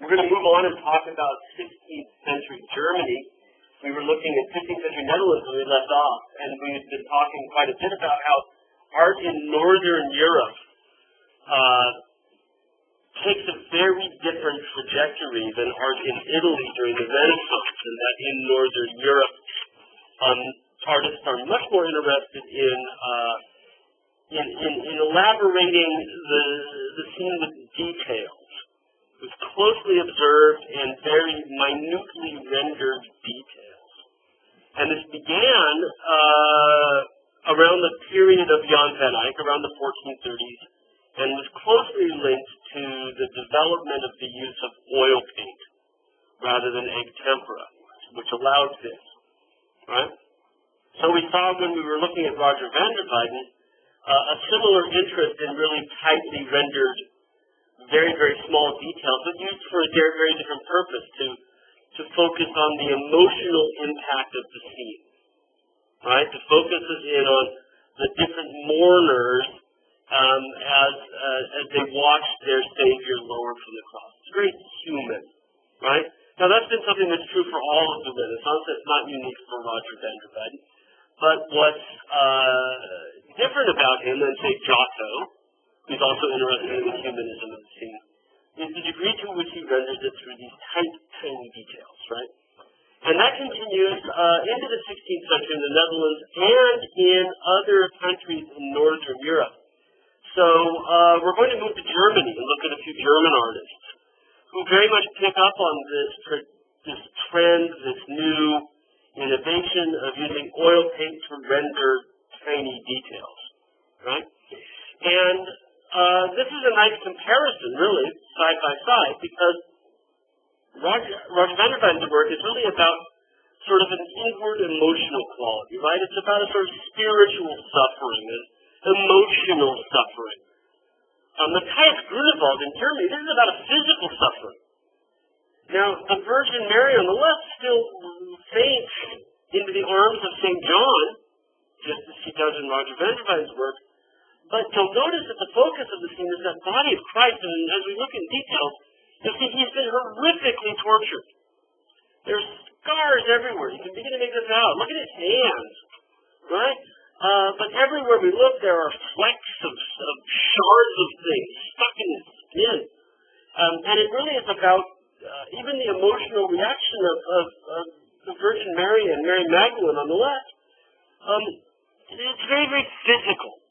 We're going to move on and talk about 16th century Germany. We were looking at 15th century Netherlands when we left off, and we've been talking quite a bit about how art in Northern Europe takes a very different trajectory than art in Italy during the Renaissance, and that in Northern Europe, artists are much more interested in elaborating the scene with details, with closely observed and very minutely rendered details. And this began around the period of Jan van Eyck, around the 1430s, and was closely linked to the development of the use of oil paint rather than egg tempera, which allowed this, right? So we saw when we were looking at Roger van der Weyden a similar interest in really tightly rendered, very, very small details, but used for a very, very different purpose, to focus on the emotional impact of the scene, right? To focus us in on the different mourners as they watch their Savior lowered from the cross. It's very human, right? Now that's been something that's true for all of the Renaissance. It's not unique for Roger van der Weyden. But what's different about him than, say, Giotto, who's also interested in the humanism of the scene, is the degree to which he renders it through these tight, tiny details, right? And that continues into the 16th century in the Netherlands and in other countries in Northern Europe. So we're going to move to Germany and look at a few German artists who very much pick up on this trend, this new innovation of using oil paint to render tiny details, right? And this is a nice comparison, really, side by side, because Roger van der Weyden's work is really about sort of an inward emotional quality, right? It's about a sort of spiritual suffering, an emotional suffering. Matthias Grunewald in Germany, this is about a physical suffering. Now, the Virgin Mary on the left still faints into the arms of St. John, just as she does in Roger van der Weyden's work. But you'll notice that the focus of the scene is that body of Christ, and as we look in detail, you'll see he's been horrifically tortured. There's scars everywhere. You can begin to make this out. Look at his hands, right? But everywhere we look, there are flecks of shards of things stuck in his skin. And it really is about even the emotional reaction of the Virgin Mary and Mary Magdalene on the left. It's very, very physical.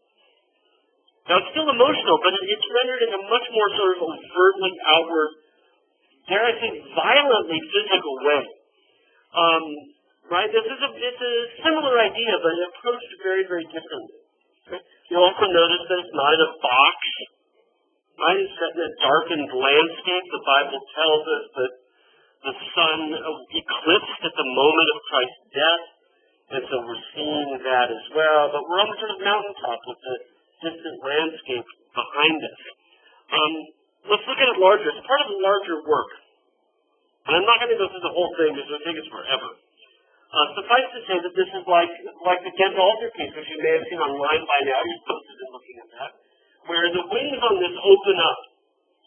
Now, it's still emotional, but it's rendered in a much more sort of overtly outward, dare I say, violently physical way. Right? It's a similar idea, but approached very, very differently. Okay? You'll also notice that it's not in a box. Right? It's set in a darkened landscape. The Bible tells us that the sun eclipsed at the moment of Christ's death, and so we're seeing that as well. But we're on the sort of mountaintop with the distant landscape behind us. Let's look at it larger. It's part of a larger work. And I'm not going to go through the whole thing because it would take us forever. Suffice to say that this is like the Ghent altarpiece, which you may have seen online by now. You're supposed to be looking at that, where the wings on this open up.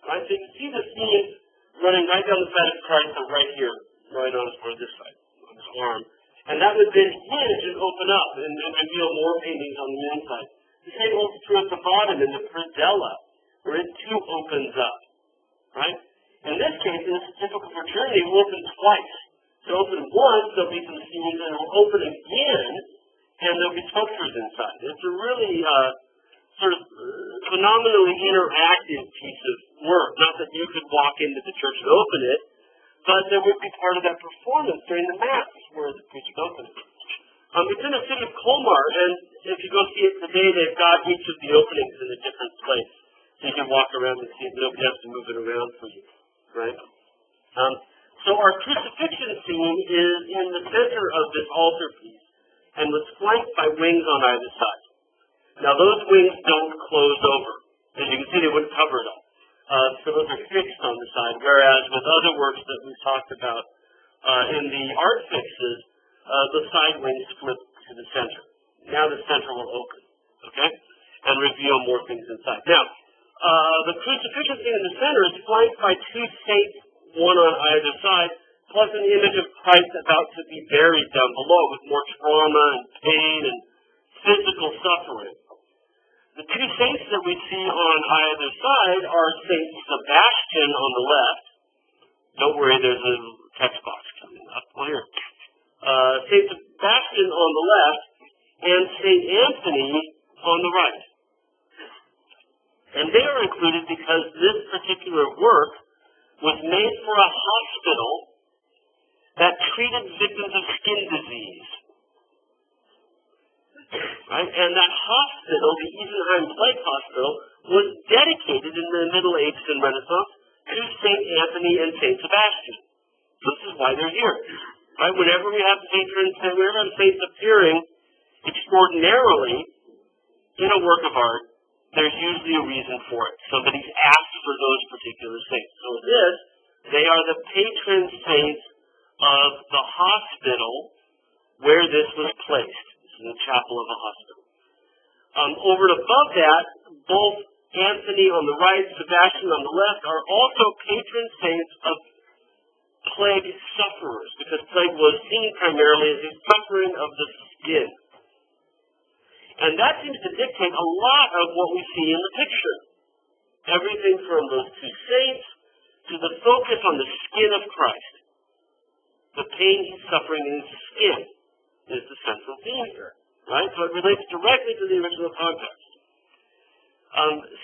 Right? So you can see the scene running right down the side of Christ, and right here, right on this side, on his arm. And that would then hinge and open up and reveal more paintings on the inside. The same holds true at the bottom in the predella, where it too opens up. Right? In this case, and this is typical for Germany, it will open twice. So open once, there'll be some scenes, and it'll open again, and there'll be sculptures inside. It's a really sort of phenomenally interactive piece of work. Not that you could walk into the church and open it, but there would be part of that performance during the Mass where the priest would open it. It's in the city of Colmar, and if you go see it today, they've got each of the openings in a different place. So you can walk around and see it. Nobody has to move it around for you, right? So our crucifixion scene is in the center of this altarpiece and was flanked by wings on either side. Now those wings don't close over. As you can see, they wouldn't cover it up. So those are fixed on the side, whereas with other works that we've talked about in the art fixes, the side wings flip to the center. Now the center will open, okay, and reveal more things inside. Now, the crucifixion scene in the center is flanked by two saints one on either side, plus an image of Christ about to be buried down below with more trauma and pain and physical suffering. The two saints that we see on either side are Saint Sebastian on the left. Don't worry, there's a text box coming up. Oh, here. Saint Sebastian on the left and Saint Anthony on the right. And they are included because this particular work was made for a hospital that treated victims of skin disease. Right? And that hospital, the Isenheim Plague Hospital, was dedicated in the Middle Ages and Renaissance to St. Anthony and St. Sebastian. This is why they're here. Right? Whenever we have patrons, whenever saints appearing extraordinarily in a work of art, there's usually a reason for it. Somebody's asked for those particular saints. So this, they are the patron saints of the hospital where this was placed. This is the chapel of a hospital. Over and above that, both Anthony on the right, Sebastian on the left, are also patron saints of plague sufferers, because plague was seen primarily as a suffering of the skin. And that seems to dictate a lot of what we see in the picture. Everything from those two saints to the focus on the skin of Christ. The pain he's suffering in his skin is the central theme here. Right? So it relates directly to the original context.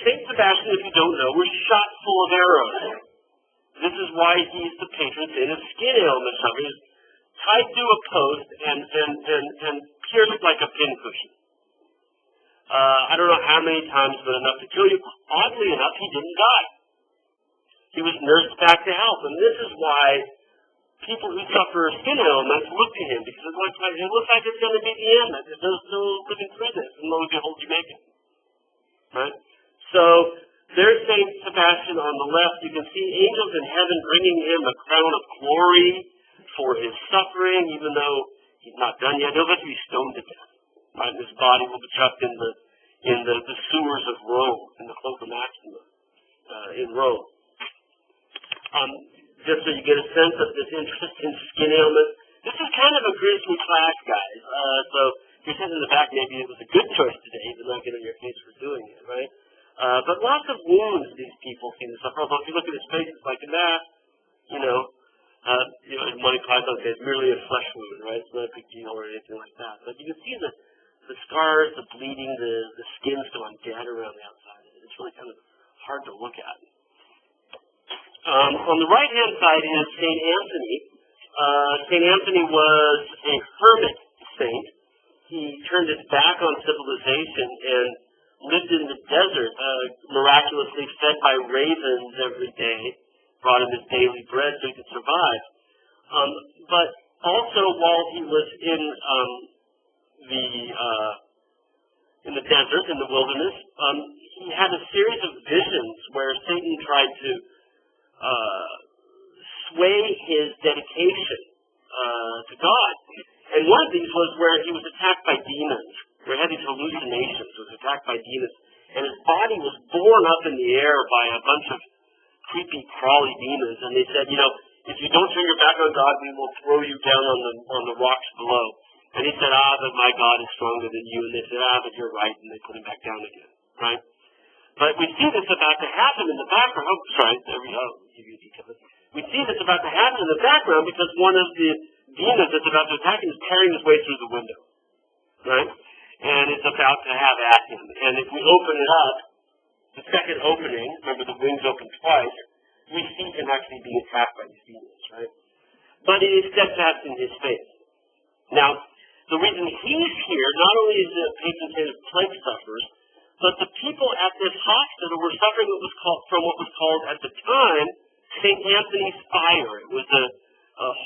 St. Sebastian, if you don't know, was shot full of arrows. This is why he's the patron saint of skin ailment sufferers, tied to a post and pierced like a pincushion. I don't know how many times, but enough to kill you. Oddly enough, he didn't die. He was nursed back to health. And this is why people who suffer skin ailments look to him, because it looks like it's going to be the end. There's no living through this, and lo and behold, you make it. Right? So, there's St. Sebastian on the left. You can see angels in heaven bringing him a crown of glory for his suffering, even though he's not done yet. He'll have to be stoned to death. Right? And his body will be chucked in the sewers of Rome, in the Cloaca Maxima, in Rome. Just so you get a sense of this interest in skin ailment. This is kind of a gruesome class, guys. So if you're sitting in the back, maybe it was a good choice today to not get on your face for doing it, right? But lots of wounds these people seem to suffer. Although if you look at his face, it's like that, Monty Python says, merely a flesh wound, right? It's not a big deal or anything like that. But you can see the scars, the bleeding, the skin's gone dead around the outside. It's really kind of hard to look at. On the right-hand side is St. Anthony. St. Anthony was a hermit saint. He turned his back on civilization and lived in the desert, miraculously fed by ravens every day, brought him his daily bread so he could survive. But also while he was in the desert, in the wilderness, he had a series of visions where Satan tried to sway his dedication to God. And one of these was where he was attacked by demons, where he had these hallucinations, was attacked by demons, and his body was borne up in the air by a bunch of creepy, crawly demons, and they said, if you don't turn your back on God, we will throw you down on the rocks below. And he said, but my God is stronger than you, and they said, but you're right, and they put him back down again, right? But we see this about to happen in the background. Oh, sorry, there we go. We see this about to happen in the background because one of the demons that's about to attack him is tearing his way through the window, right? And it's about to have at him. And if we open it up, the second opening, remember the wings open twice, we see him actually being attacked by these demons, right? But he is steadfast in his faith. Now, the reason he's here, not only is the patron saint of plague sufferers, but the people at this hospital were suffering from what was called at the time St. Anthony's fire. It was a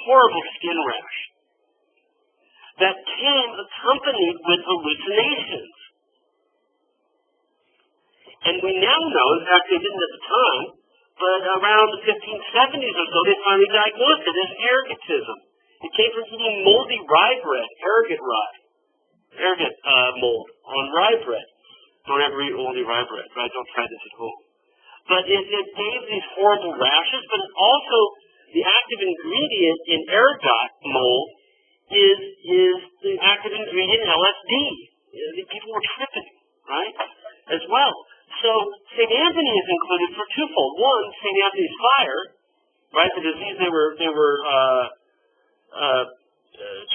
horrible skin rash that came accompanied with hallucinations. And we now know, in fact they didn't at the time, but around the 1570s or so, they finally diagnosed it as ergotism. It came from eating moldy rye bread, arrogant mold on rye bread. Don't ever eat moldy rye bread, right? Don't try this at home. But it gave these horrible rashes, but it also in ergot mold is the active ingredient LSD. People were tripping, right, as well. So St. Anthony is included for twofold. One, St. Anthony's fire, right, the disease they were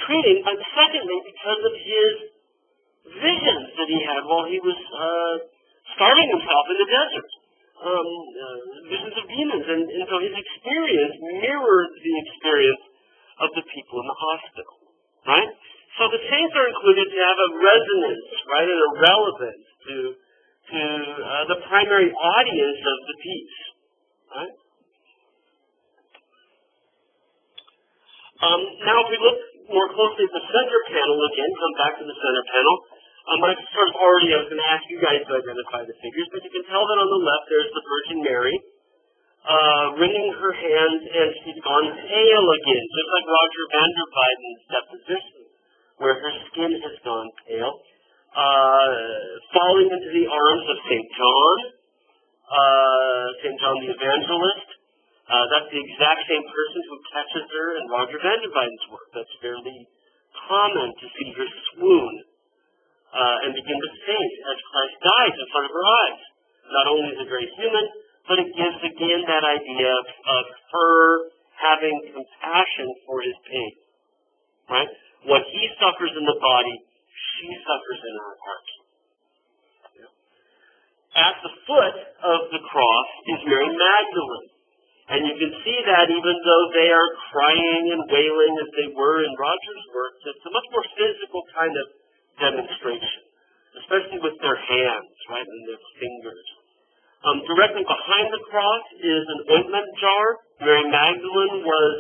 treating, but secondly, because of his visions that he had while he was starving himself in the desert. Visions of demons, and so his experience mirrored the experience of the people in the hospital, right? So the saints are included to have a resonance, right, and a relevance to the primary audience of the piece, right? Now, if we look more closely at the center panel again, come back to the center panel. I sort of already, I was going to ask you guys to identify the figures, but you can tell that on the left there's the Virgin Mary, wringing her hands, and she's gone pale again, just like Roger van der Weyden's deposition, where her skin has gone pale, falling into the arms of St. John the Evangelist. That's the exact same person who catches her in Roger van der Weyden's work. That's fairly common to see her swoon and begin to faint as Christ dies in front of her eyes. Not only is it very human, but it gives again that idea of her having compassion for his pain. Right? What he suffers in the body, she suffers in her heart. Yeah. At the foot of the cross is Mary Magdalene. And you can see that even though they are crying and wailing as they were in Roger's work, it's a much more physical kind of demonstration, especially with their hands, right, and their fingers. Directly behind the cross is an ointment jar. Mary Magdalene was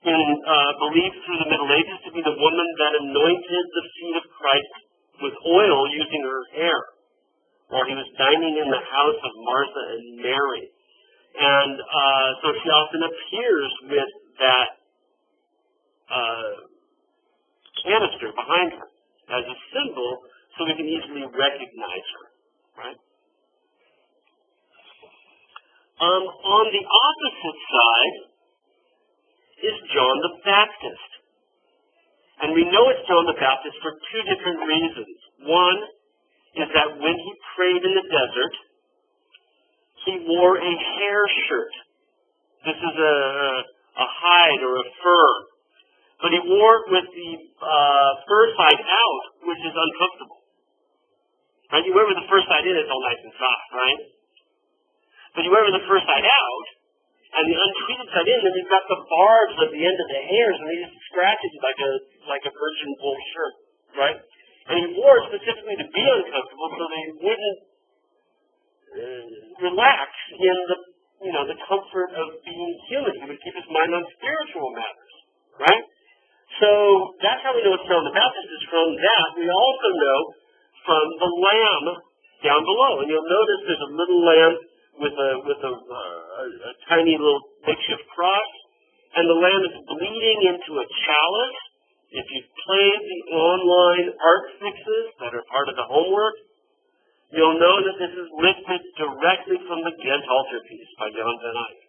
believed through the Middle Ages to be the woman that anointed the feet of Christ with oil using her hair while he was dining in the house of Martha and Mary. And so she often appears with that canister behind her as a symbol so we can easily recognize her, right? On the opposite side is John the Baptist. And we know it's John the Baptist for two different reasons. One is that when he prayed in the desert, he wore a hair shirt. This is a hide or a fur. But he wore it with the fur side out, which is uncomfortable. Right? You wear it with the fur side in, it's all nice and soft, right? But you wear it with the fur side out, and the untreated side in, then you've got the barbs at the end of the hairs, and they just scratch it like a virgin wool shirt, right? And he wore it specifically to be uncomfortable so they wouldn't relax in the comfort of being human. He would keep his mind on spiritual matters, right? So that's how we know it's John the Baptist is from that. We also know from the lamb down below, and you'll notice there's a little lamb with a tiny little makeshift cross, and the lamb is bleeding into a chalice. If you've played the online art fixes that are part of the homework, you'll know that this is lifted directly from the Ghent altarpiece by Jan van Eyck,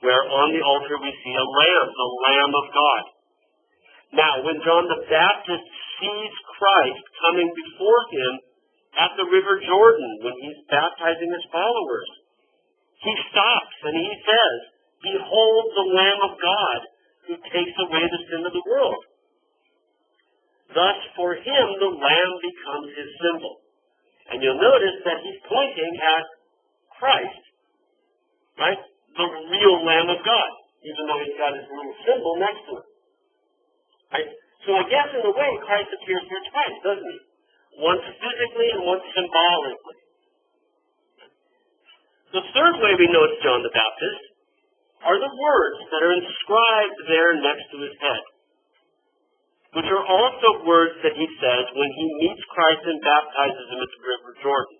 where on the altar we see a lamb, the Lamb of God. Now, when John the Baptist sees Christ coming before him at the River Jordan, when he's baptizing his followers, he stops and he says, "Behold the Lamb of God who takes away the sin of the world." Thus, for him, the lamb becomes his symbol. And you'll notice that he's pointing at Christ, right? The real Lamb of God, even though he's got his little symbol next to him. Right? So I guess in a way, Christ appears here twice, doesn't he? Once physically and once symbolically. The third way we know it's John the Baptist are the words that are inscribed there next to his head, which are also words that he says when he meets Christ and baptizes him at the River Jordan,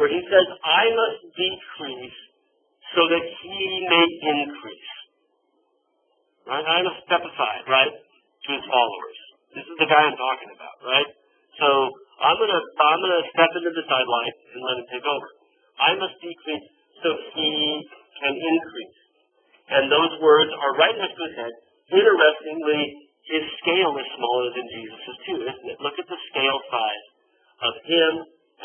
where he says, "I must decrease so that he may increase." Right? I must step aside, right, to his followers. This is the guy I'm talking about, right? So I'm gonna step into the sideline and let him take over. I must decrease so he can increase. And those words are right next to his head. Interestingly, his scale is smaller than Jesus' too, isn't it? Look at the scale size of him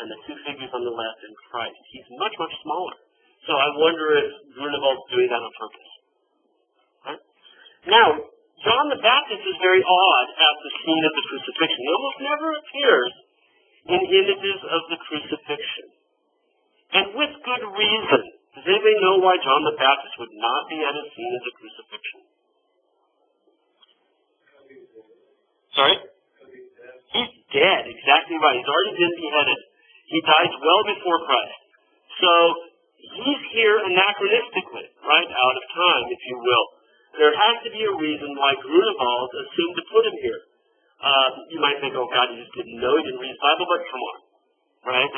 and the two figures on the left in Christ. He's much, much smaller. So I wonder if Grunewald's doing that on purpose. Right? Now, John the Baptist is very odd at the scene of the crucifixion. He almost never appears in images of the crucifixion. And with good reason. Does anybody know why John the Baptist would not be at a scene of the crucifixion? Sorry? He's dead, exactly right. He's already been beheaded. He dies well before Christ. So, he's here anachronistically, right? Out of time, if you will. There has to be a reason why Grunewald assumed to put him here. You might think, oh God, he just didn't know, he didn't read his Bible, but come on. Right?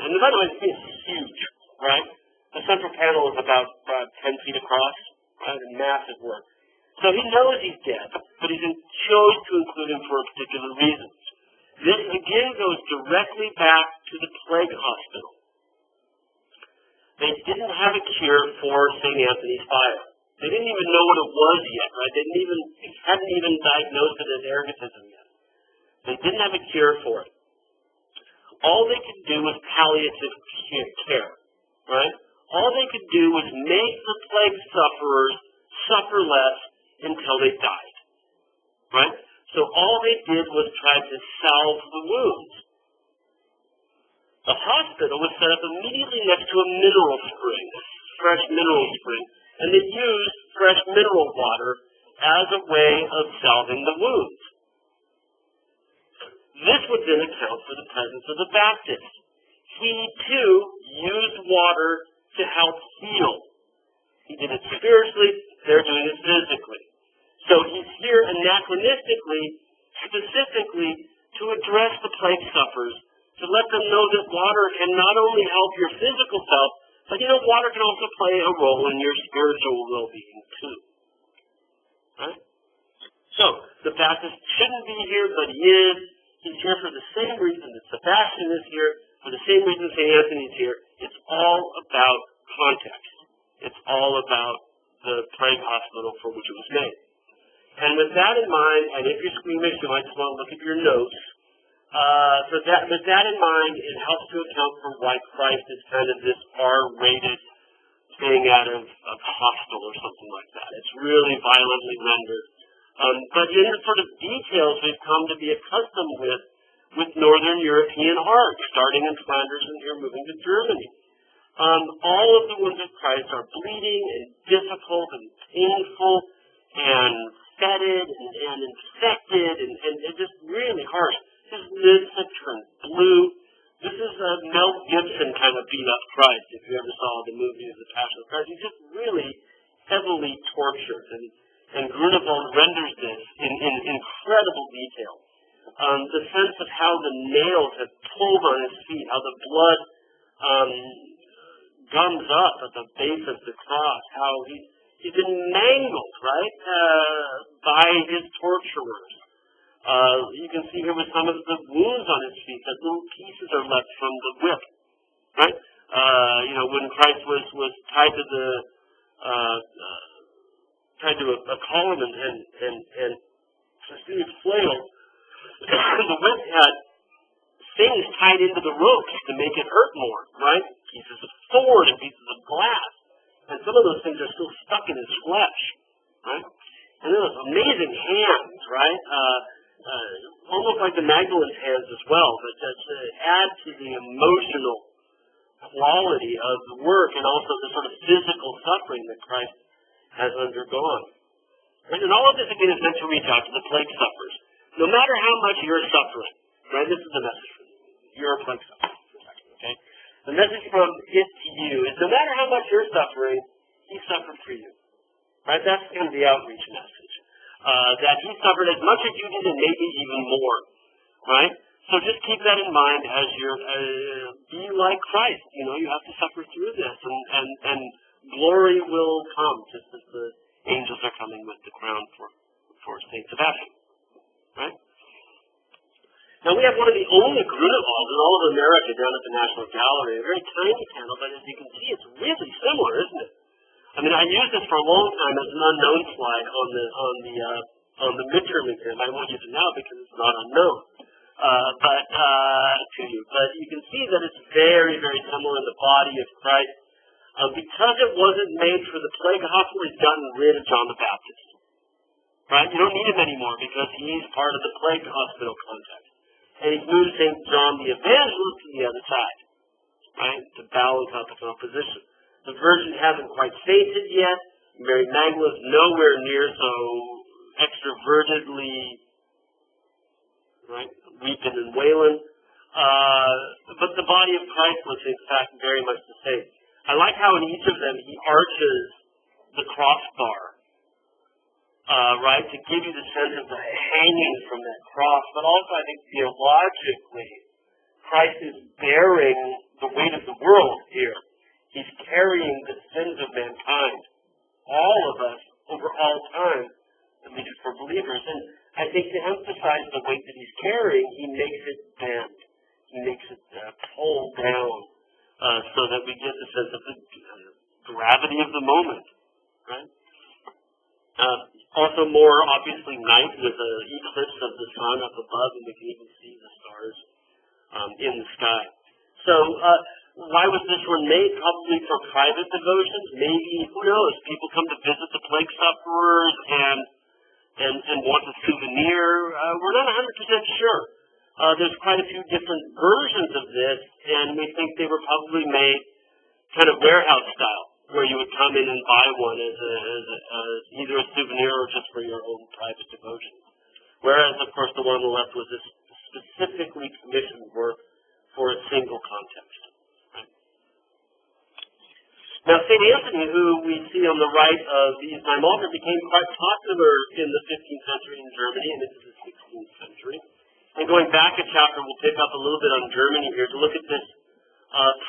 And by the way, it's huge, right? The central panel is about 10 feet across, right? A massive work. So he knows he's dead, but he chose to include him for a particular reason. This again goes directly back to the plague hospital. They didn't have a cure for St. Anthony's fire. They didn't even know what it was yet, right? They hadn't even diagnosed it as ergotism yet. They didn't have a cure for it. All they could do was palliative care, right? All they could do was make the plague sufferers suffer less until they died, right? So all they did was try to salve the wounds. The hospital was set up immediately next to a mineral spring, fresh mineral spring, and they used fresh mineral water as a way of salving the wounds. This would then account for the presence of the Baptist. He, too, used water to help heal. He did it spiritually, they're doing it physically. So he's here anachronistically, specifically, to address the plague sufferers, to let them know that water can not only help your physical self, but water can also play a role in your spiritual well-being, too. Right? So, the Baptist shouldn't be here, but he is. He's here for the same reason that Sebastian is here, for the same reason St. Anthony is here. It's all about context. It's all about the plague hospital for which it was made. And with that in mind, and if you're squeamish, you might just want to look at your notes. With that in mind, it helps to account for why Christ is kind of this R-rated thing out of Hostel or something like that. It's really violently rendered. But in the sort of details we've come to be accustomed with Northern European art, starting in Flanders and here moving to Germany. All of the wounds of Christ are bleeding and difficult and painful and fetid and infected and just really harsh. His lids have turned blue. This is a Mel Gibson kind of beat-up Christ, if you ever saw the movie of The Passion of Christ. He's just really heavily tortured. And Grunewald renders this in incredible detail. The sense of how the nails have pulled on his feet, how the blood gums up at the base of the cross, how he's been mangled, right, by his torturers. You can see here with some of the wounds on his feet that little pieces are left from the whip, right? When Christ was tied to a column and received flail, the whip had things tied into the ropes to make it hurt more, right? Pieces of sword and pieces of glass. And some of those things are still stuck in his flesh, right? And then those amazing hands, right? Almost like the Magdalene's hands as well, but to add to the emotional quality of the work and also the sort of physical suffering that Christ has undergone. And all of this, again, is meant to reach out to the plague sufferers. No matter how much you're suffering, right? This is the message for you. You're a plague sufferer, okay? The message from it to you is no matter how much you're suffering, he suffered for you. Right? That's kind of the outreach message. That he suffered as much as you did and maybe even more. Right? So just keep that in mind as you're, be like Christ. You have to suffer through this and glory will come just as the angels are coming with the crown for St. Sebastian. Right? Now we have one of the only Grunewalds in all of America down at the National Gallery, a very tiny panel, but as you can see, it's really similar, isn't it? I mean, I used this for a long time as an unknown slide on the midterm exam. I won't use it now because it's not unknown to you. But you can see that it's very, very similar in the body of Christ. Because it wasn't made for the plague hospital, he's gotten rid of John the Baptist. Right? You don't need him anymore because he's part of the plague hospital context. And he's moved St. John the Evangelist to the other side, right, to balance out the composition. The Virgin hasn't quite fainted yet. Mary Magdalene's nowhere near so extrovertedly, right, weeping and wailing. But the body of Christ was, in fact, very much the same. I like how in each of them he arches the crossbar, right, to give you the sense of the hanging from that cross. But also, I think theologically, Christ is bearing the weight of the world here. He's carrying the sins of mankind, all of us, over all time, at least for believers. And I think to emphasize the weight that he's carrying, he makes it bend. He makes it pull down so that we get the sense of the gravity of the moment, right? Also more obviously night with an eclipse of the sun up above, and we can even see the stars in the sky. So why was this one made? Probably for private devotions. Maybe, who knows, people come to visit the plague sufferers and want a souvenir. We're not 100% sure. There's quite a few different versions of this, and we think they were probably made kind of warehouse style, where you would come in and buy one as either a souvenir or just for your own private devotion. Whereas, of course, the one on the left was this specifically commissioned work for a single context. Right? Now, St. Anthony, who we see on the right of the Eastheim altar, became quite popular in the 15th century in Germany and into the 16th century. And going back a chapter, we'll pick up a little bit on Germany here to look at this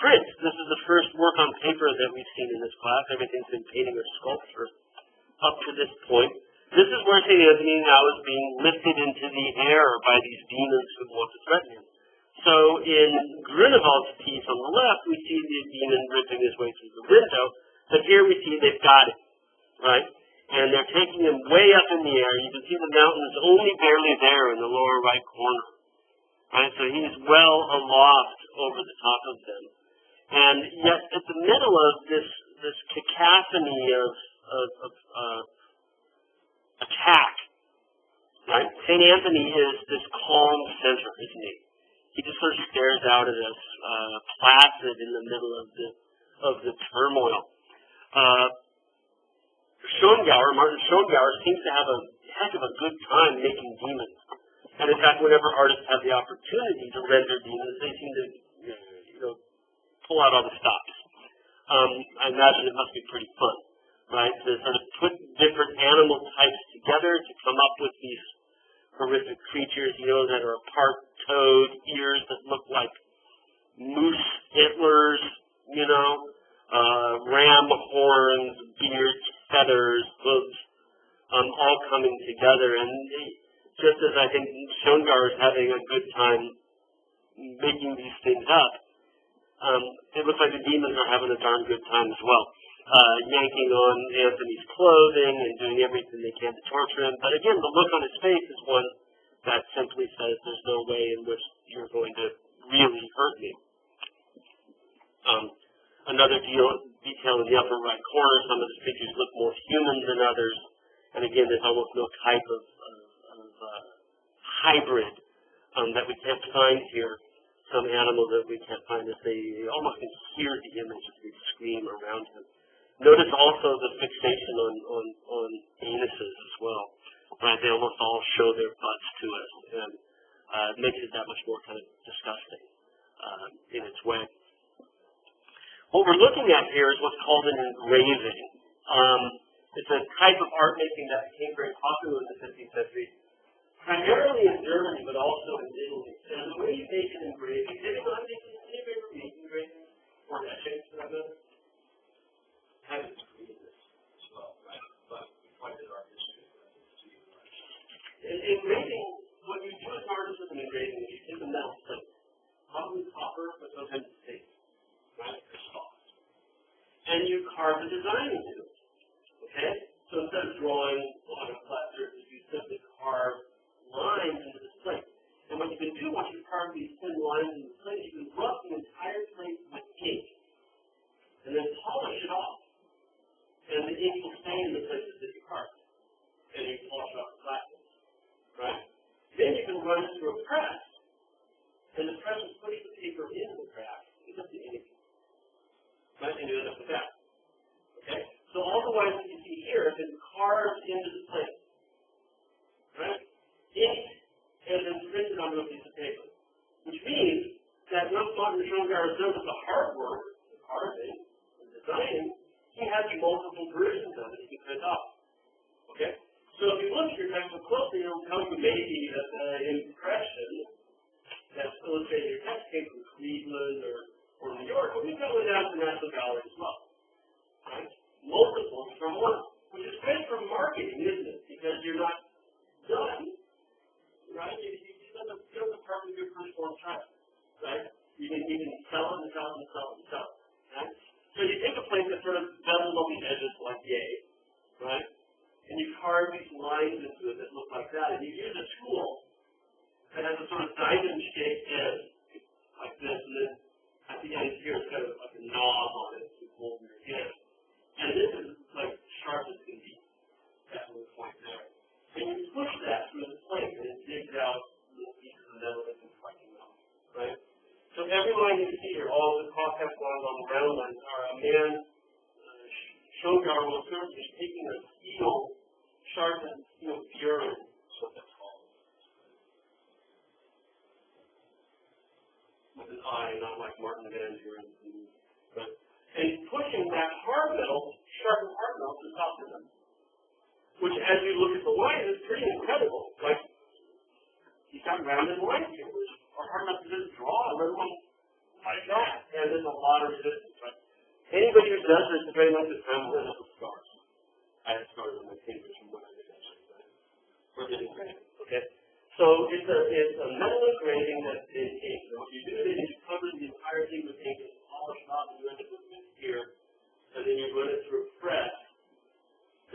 print. This is the first work on paper that we've seen in this class. Everything's been painting or sculpture up to this point. This is where St. Anthony now is being lifted into the air by these demons who want to threaten him. So in Grunewald's piece on the left, we see the demon ripping his way through the window, but here we see they've got it, right? And they're taking him way up in the air. You can see the mountains only barely there in the lower right corner, right? So he's well aloft over the top of them. And yet at the middle of this cacophony of attack, right? St. Anthony is this calm center, isn't he? He just sort of stares out at us, placid in the middle of the turmoil. Martin Schongauer seems to have a heck of a good time making demons. And in fact, whenever artists have the opportunity to render demons, they seem to, pull out all the stops. I imagine it must be pretty fun, right? To sort of put different animal types together to come up with these horrific creatures, that are part toad, ears that look like moose antlers, ram horns, beards, feathers, hooves, all coming together. And just as I think Schongauer is having a good time making these things up, it looks like the demons are having a darn good time as well, yanking on Anthony's clothing and doing everything they can to torture him. But again, the look on his face is one that simply says there's no way in which you're going to really hurt me. Another detail in the upper right corner, some of the figures look more human than others. And again, there's almost no type of hybrid that we can't find here. Some animal that we can't find as they almost can hear the image as they scream around him. Notice also the fixation on anuses as well. Right? They almost all show their butts to us, and it makes it that much more kind of disgusting in its way. What we're looking at here is what's called an engraving. It's a type of art making that became very popular in the 15th century, primarily in Germany, but also in Italy. And the way you make an engraving, anybody ever make engraving or etching for that matter? I haven't created this as well, right? But we pointed our history. Engraving, what you do as an artist with an engraving is you take a metal plate, probably copper, but sometimes it's zinc, right? Or soft. And you carve a design into it. drawing on a flat surface, you simply carve lines into the plate. And what you can do once you carve these thin lines in the plate, you can rub the entire plate with ink and then polish it off. And the ink will stay in the places that you carved. And you polish off the flatness. Right? Then you can run it through a press. And the press will push the paper into the crack and get the ink. Right? And you end up with that. Okay? So all the lines that you see here have been carved into the plate. Right? Ink has been printed onto a piece of paper. Which means that once Martin Schongauer does the hard work, the carving, the designing, he has multiple versions of it he can print off. Okay? So if you look at your textbook closely, it'll tell you maybe that the impression that's illustrated in your text came from Cleveland or New York, but we've got one down to the National Gallery as well. Right? Multiples from one, which is great for marketing, isn't it? Because you're not done. Right? You don't the part of your first one time. Right? You can sell it and sell it and sell it and sell it. Right? So you take a plate that sort of beveled on the edges like yay, right? And you carve these lines into it that look like that, and you use a tool that has a sort of diamond-shaped end, like this, and then at the end here it's got like a knob on it to hold your hand. And this is like sharp as can be, that little point there. And you push that through the plate, and it digs out little pieces of metal that can flexion out, right? So every line you see here, all of the cross-hatch lines on the round lines are a man, Schongauer will certainly be taking a steel, sharpened steel burin, that's what that's called. With an eye, not like Martin Van Buren. And he's pushing that hard metal, sharpened hard metal to the top of them. Which, as you look at the lines, is pretty incredible. Like, he's got rounded lines here, which are hard enough to just draw, let alone like that. And there's a lot of resistance, right? Anybody who does this is very much the time will end up with scars. I had scars on my fingers from what I did actually, right? Or did engraving, okay? So it's a metal engraving that's in ink. And what you do is you cover the entire thing with ink and polish it off, and you end up with this here, and then you run it through a press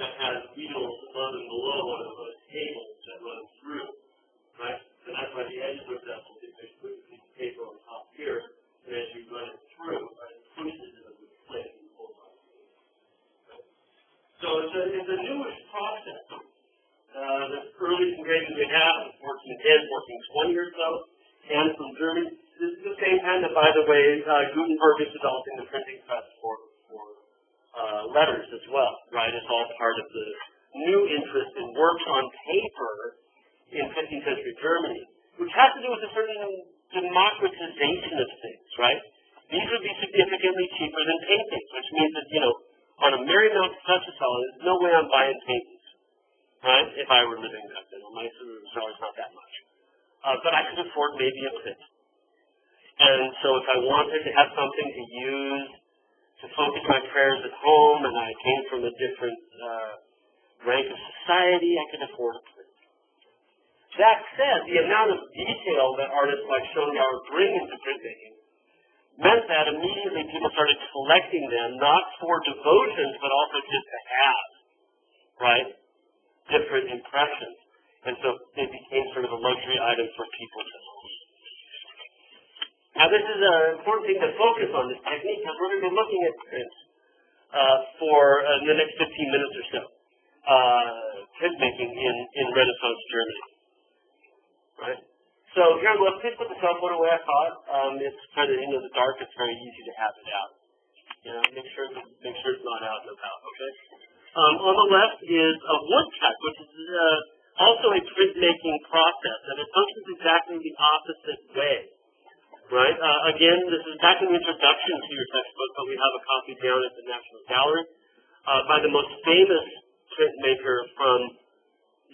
that has wheels above and below on a table that runs through, right? And that's why the edges are beveled. There's a piece of paper on top here, and as you run it through, it pushes it with the plate and pulls on it. Right? So it's a newish process. The earliest engraving we have is 1410, 1420 or so, and from Germany. This is the same time that, by the way, Gutenberg is developing the printing press for letters as well, right? It's all part of the new interest in works on paper in 15th century Germany, which has to do with a certain democratization of things, right? These would be significantly cheaper than paintings, which means that, on a Marymount Festival, there's no way I'm buying paintings, right? If I were living back then. My salary's not that much. But I could afford maybe a print. And so if I wanted to have something to use to focus my prayers at home, and I came from a different rank of society, I could afford a print. That said, the amount of detail that artists like Schongauer bring into printmaking meant that immediately people started collecting them, not for devotions, but also just to have, right, different impressions. And so they became sort of a luxury item for people to own. Now, this is an important thing to focus on, this technique, because we're going to be looking at prints for the next 15 minutes or so. Printmaking in Renaissance Germany. Right? So here on the left, please put the cell phone away. I thought it's kind of in the dark. It's very easy to have it out. Make sure it's not out and about. Okay. On the left is a woodcut, which is also a printmaking process, and it functions exactly the opposite way. Right? Again, this is back in the introduction to your textbook, but we have a copy down at the National Gallery by the most famous printmaker from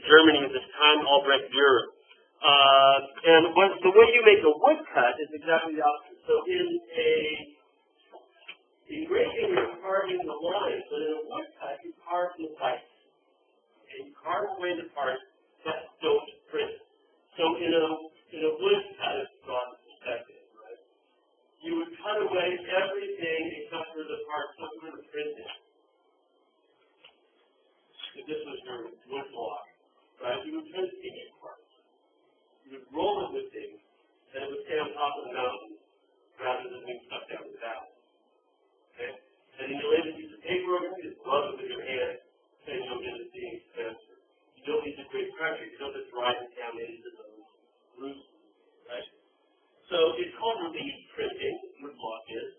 Germany at this time, Albrecht Dürer. And the way you make a woodcut is exactly the opposite. So in engraving, you're carving the lines, but in a woodcut, you carve the whites. And you carve away the parts that don't print. So in a woodcut, it's gone perspective, right? You would cut away everything except for the parts that were printed. if this was your wood block, right, you would tend to see these parts. You would roll it with things, and it would stay on top of the mountain rather than being stuck down the valley. Okay? And then you lay the piece of paper over it, you just rub it with your hand, and you'll get it being transferred. You don't need to create pressure, you don't just drive it down into those grooves, right? So it's called relief printing, wood block is,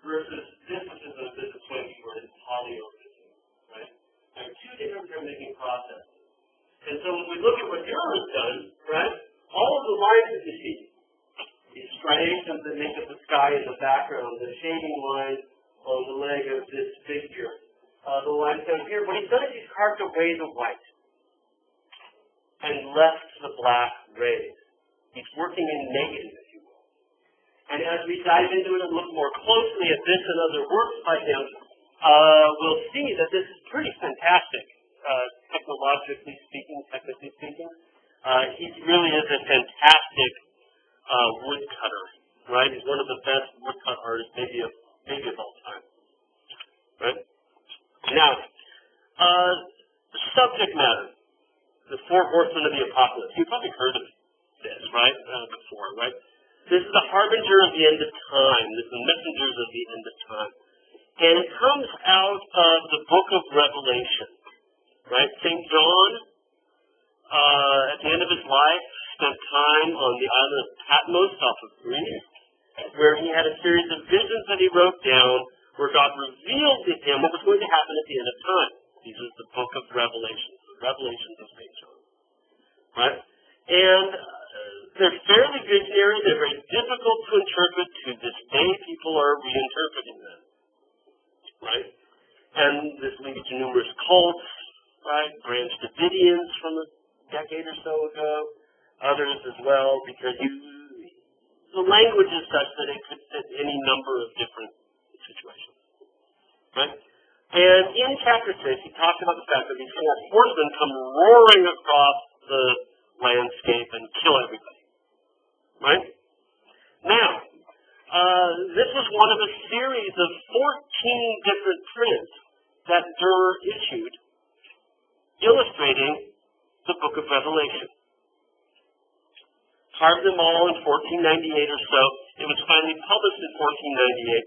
versus this, which is a disappointing word, is polyoprinting, right? There are two different printmaking processes. And so when we look at what Dürer has done, right, all of the lines that you see, these striations that make up the sky in the background, the shading lines on the leg of this figure, the lines down here, what he's done is he's carved away the white and left the black rays. He's working in negative, if you will. And as we dive into it and look more closely at this and other works by him, we'll see that this is pretty fantastic, technically speaking. He really is a fantastic woodcutter, right? He's one of the best woodcut artists, maybe of all time, right? Now, subject matter, the four horsemen of the apocalypse. You've probably heard of this, right, before, right? This is the harbinger of the end of time. This is the messengers of the end of time. And it comes out of the book of Revelation, right? St. John, at the end of his life, spent time on the island of Patmos off of Greece, where he had a series of visions that he wrote down, where God revealed to him what was going to happen at the end of time. These are the book of Revelation, the Revelations of St. John, right? And they're fairly visionary. They're very difficult to interpret. To this day, people are reinterpreting them, right? And this leads to numerous cults, right? Branch Davidians from a decade or so ago, others as well, because the language is such that it could fit any number of different situations, right? And in chapter 6, he talks about the fact that these four horsemen come roaring across the landscape and kill everybody, right? Now, this was one of a series of 14 different prints that Dürer issued illustrating the book of Revelation. Carved them all in 1498 or so. It was finally published in 1498.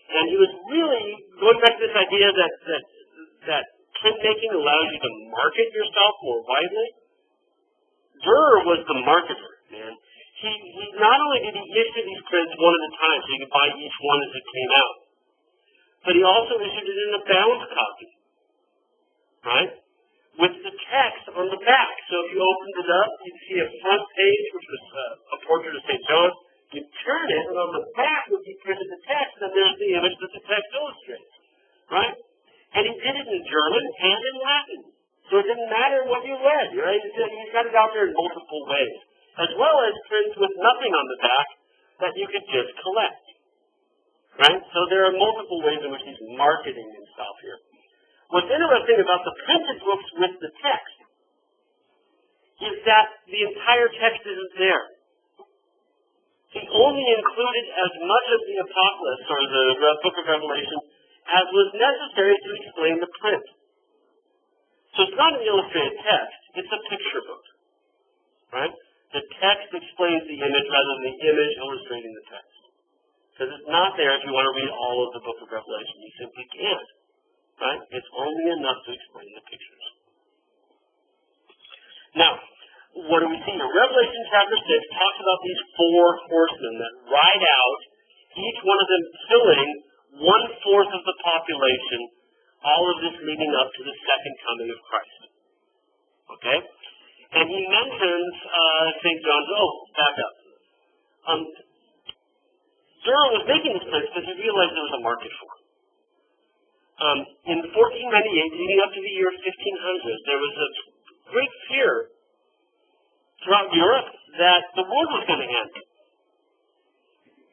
And he was really going back to this idea that printmaking allows you to market yourself more widely. Dürer was the marketer, man. He not only did he issue these prints one at a time, so you could buy each one as it came out, but he also issued it in a bound copy, right? With the text on the back. So if you opened it up, you'd see a front page, which was a portrait of St. John. You turn it, and on the back would be printed the text, and there's the image that the text illustrates, right? And he did it in German and in Latin. So it didn't matter what you read, right? He's got it out there in multiple ways, as well as prints with nothing on the back that you could just collect, right? So there are multiple ways in which he's marketing himself here. What's interesting about the printed books with the text is that the entire text isn't there. He only included as much of the Apocalypse, or the book of Revelation, as was necessary to explain the print. So it's not an illustrated text, it's a picture book, right? The text explains the image rather than the image illustrating the text. Because it's not there if you want to read all of the book of Revelation. You simply can't. Right? It's only enough to explain the pictures. Now, what do we see here? Revelation chapter 6 talks about these four horsemen that ride out, each one of them killing 1/4 of the population, all of this leading up to the second coming of Christ. Okay? And he mentions St. John's, back up. Dürer was making this place because he realized there was a market for it. In 1498, leading up to the year 1500, there was a great fear throughout Europe that the world was going to end.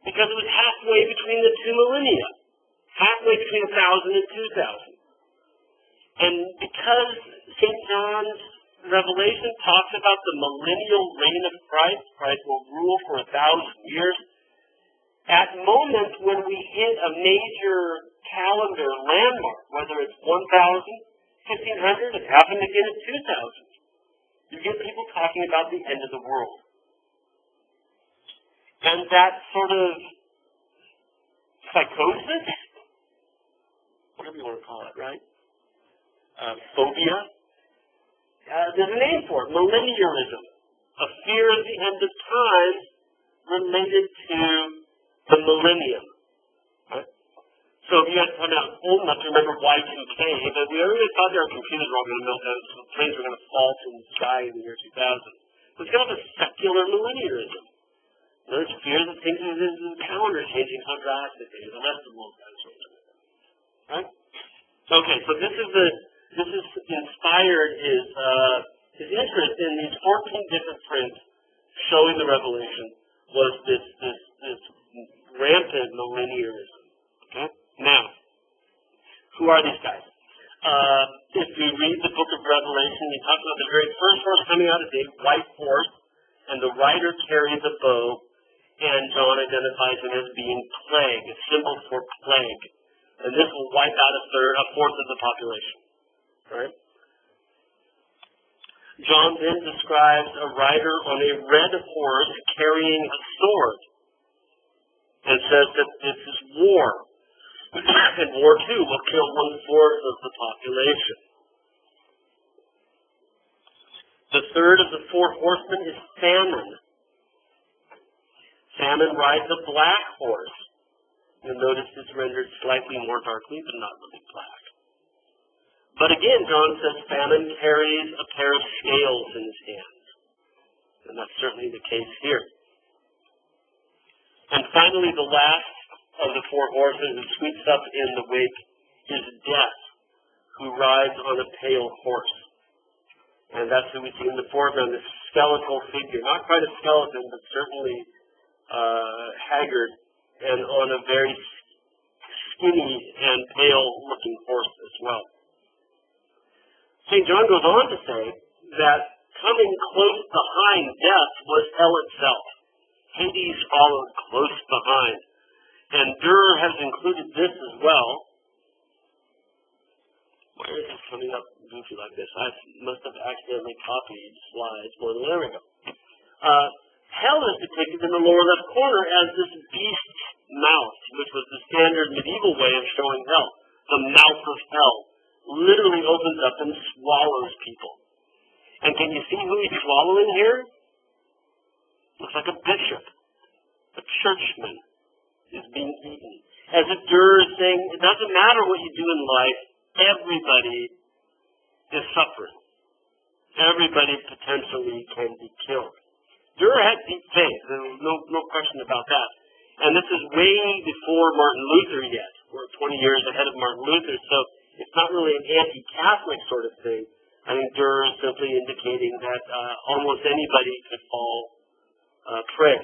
Because it was halfway between the two millennia. Halfway between 1000 and 2000. And because St. John's Revelation talks about the millennial reign of Christ, Christ will rule for 1,000 years, at moments when we hit a major calendar landmark, whether it's 1000, 1500, it happened again in 2000. You get people talking about the end of the world. And that sort of psychosis, whatever you want to call it, right? Phobia. There's a name for it, millennialism. A fear of the end of time related to the millennium. Right? So if you guys come out old enough to remember Y2K, but we already thought our computers were all going to melt down, so planes were going to fall from the sky in the year 2000. It's kind of a secular millennialism. There's fear that things in the calendar changing so drastically, the rest of the world does. Right? Okay, so this is inspired his interest in these 14 different prints showing the revelation was this rampant millennialism. Okay? Now, who are these guys? If you read the book of Revelation, he talks about the very first horse coming out of the white horse, and the rider carries a bow, and John identifies him as being plague, a symbol for plague. And this will wipe out a fourth of the population. Right? John then describes a rider on a red horse carrying a sword and says that this is war. And war, too, will kill 1/4 of the population. The third of the 4 horsemen is Famine. Famine rides a black horse. You'll notice it's rendered slightly more darkly, but not really black. But again, John says Famine carries a pair of scales in his hands. And that's certainly the case here. And finally, the last of the 4 horses who sweeps up in the wake is Death, who rides on a pale horse. And that's who we see in the foreground, this skeletal figure. Not quite a skeleton, but certainly haggard and on a very skinny and pale-looking horse as well. St. John goes on to say that coming close behind Death was hell itself. Hades followed close behind. And Durer has included this as well. Why is this coming up goofy like this? I must have accidentally copied slides. Well, there we go. Hell is depicted in the lower left corner as this beast's mouth, which was the standard medieval way of showing hell. The mouth of hell literally opens up and swallows people. And can you see who he's swallowing here? Looks like a bishop. A churchman is being eaten. As if Durer is saying, it doesn't matter what you do in life, everybody is suffering. Everybody potentially can be killed. Durer had deep faith. There was no question about that. And this is way before Martin Luther yet. We're 20 years ahead of Martin Luther, so it's not really an anti-Catholic sort of thing. I think Durer is simply indicating that almost anybody could fall prey.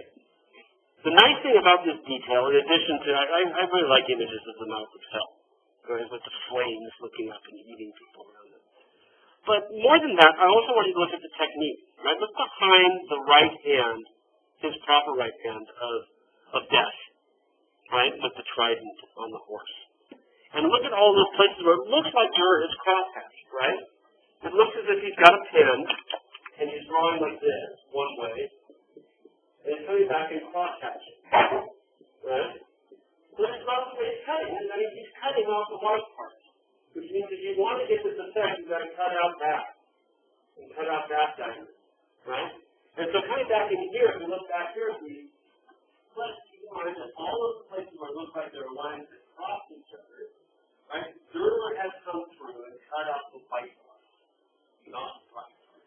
The nice thing about this detail, in addition to, I really like images of the mouth of hell, right, with the flames looking up and eating people around it. But more than that, I also want you to look at the technique. Right? Look behind the right hand, his proper right hand of Death, right, with the trident on the horse. And look at all those places where it looks like Durer is crosshatched, right? It looks as if he's got a pen, and he's drawing like this, one way, and he's coming back and crosshatching, right? But it's not the way he's cutting. I mean, he's cutting off the white part, which means if you want to get this effect, you've got to cut out that, and cut out that diamond, right? And so coming back in here, if you look back here, we find that all of the places where it looks like there are lines that cross each other, right? Durer has come through and cut out the white part, not the black part,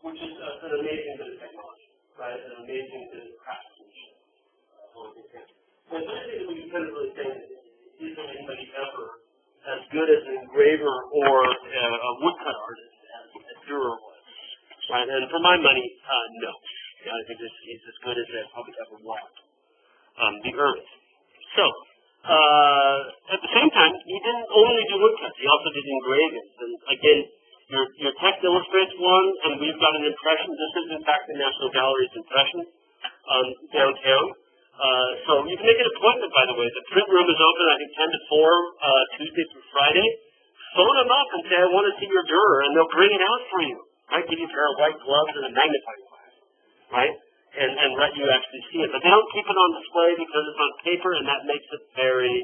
which is an amazing bit of technology, right? An amazing bit of craftsmanship. And the thing that we can really say is there anybody ever as good as an engraver or a woodcut artist as Durer was, right? And for my money, no. Yeah, I think he's as good as I probably ever walked the earth. So, at the same time, he didn't only do woodcuts. He also did engravings. And again, your text illustrates one, and we've got an impression. This is, in fact, the National Gallery's impression downtown. So you can make an appointment, by the way. The print room is open, I think, 10 to 4, Tuesday through Friday. phone them up and say, I want to see your Dürer, and they'll bring it out for you, right? Give you a pair of white gloves and a magnifying glass, right? And let you actually see it. But they don't keep it on display because it's on paper, and that makes it very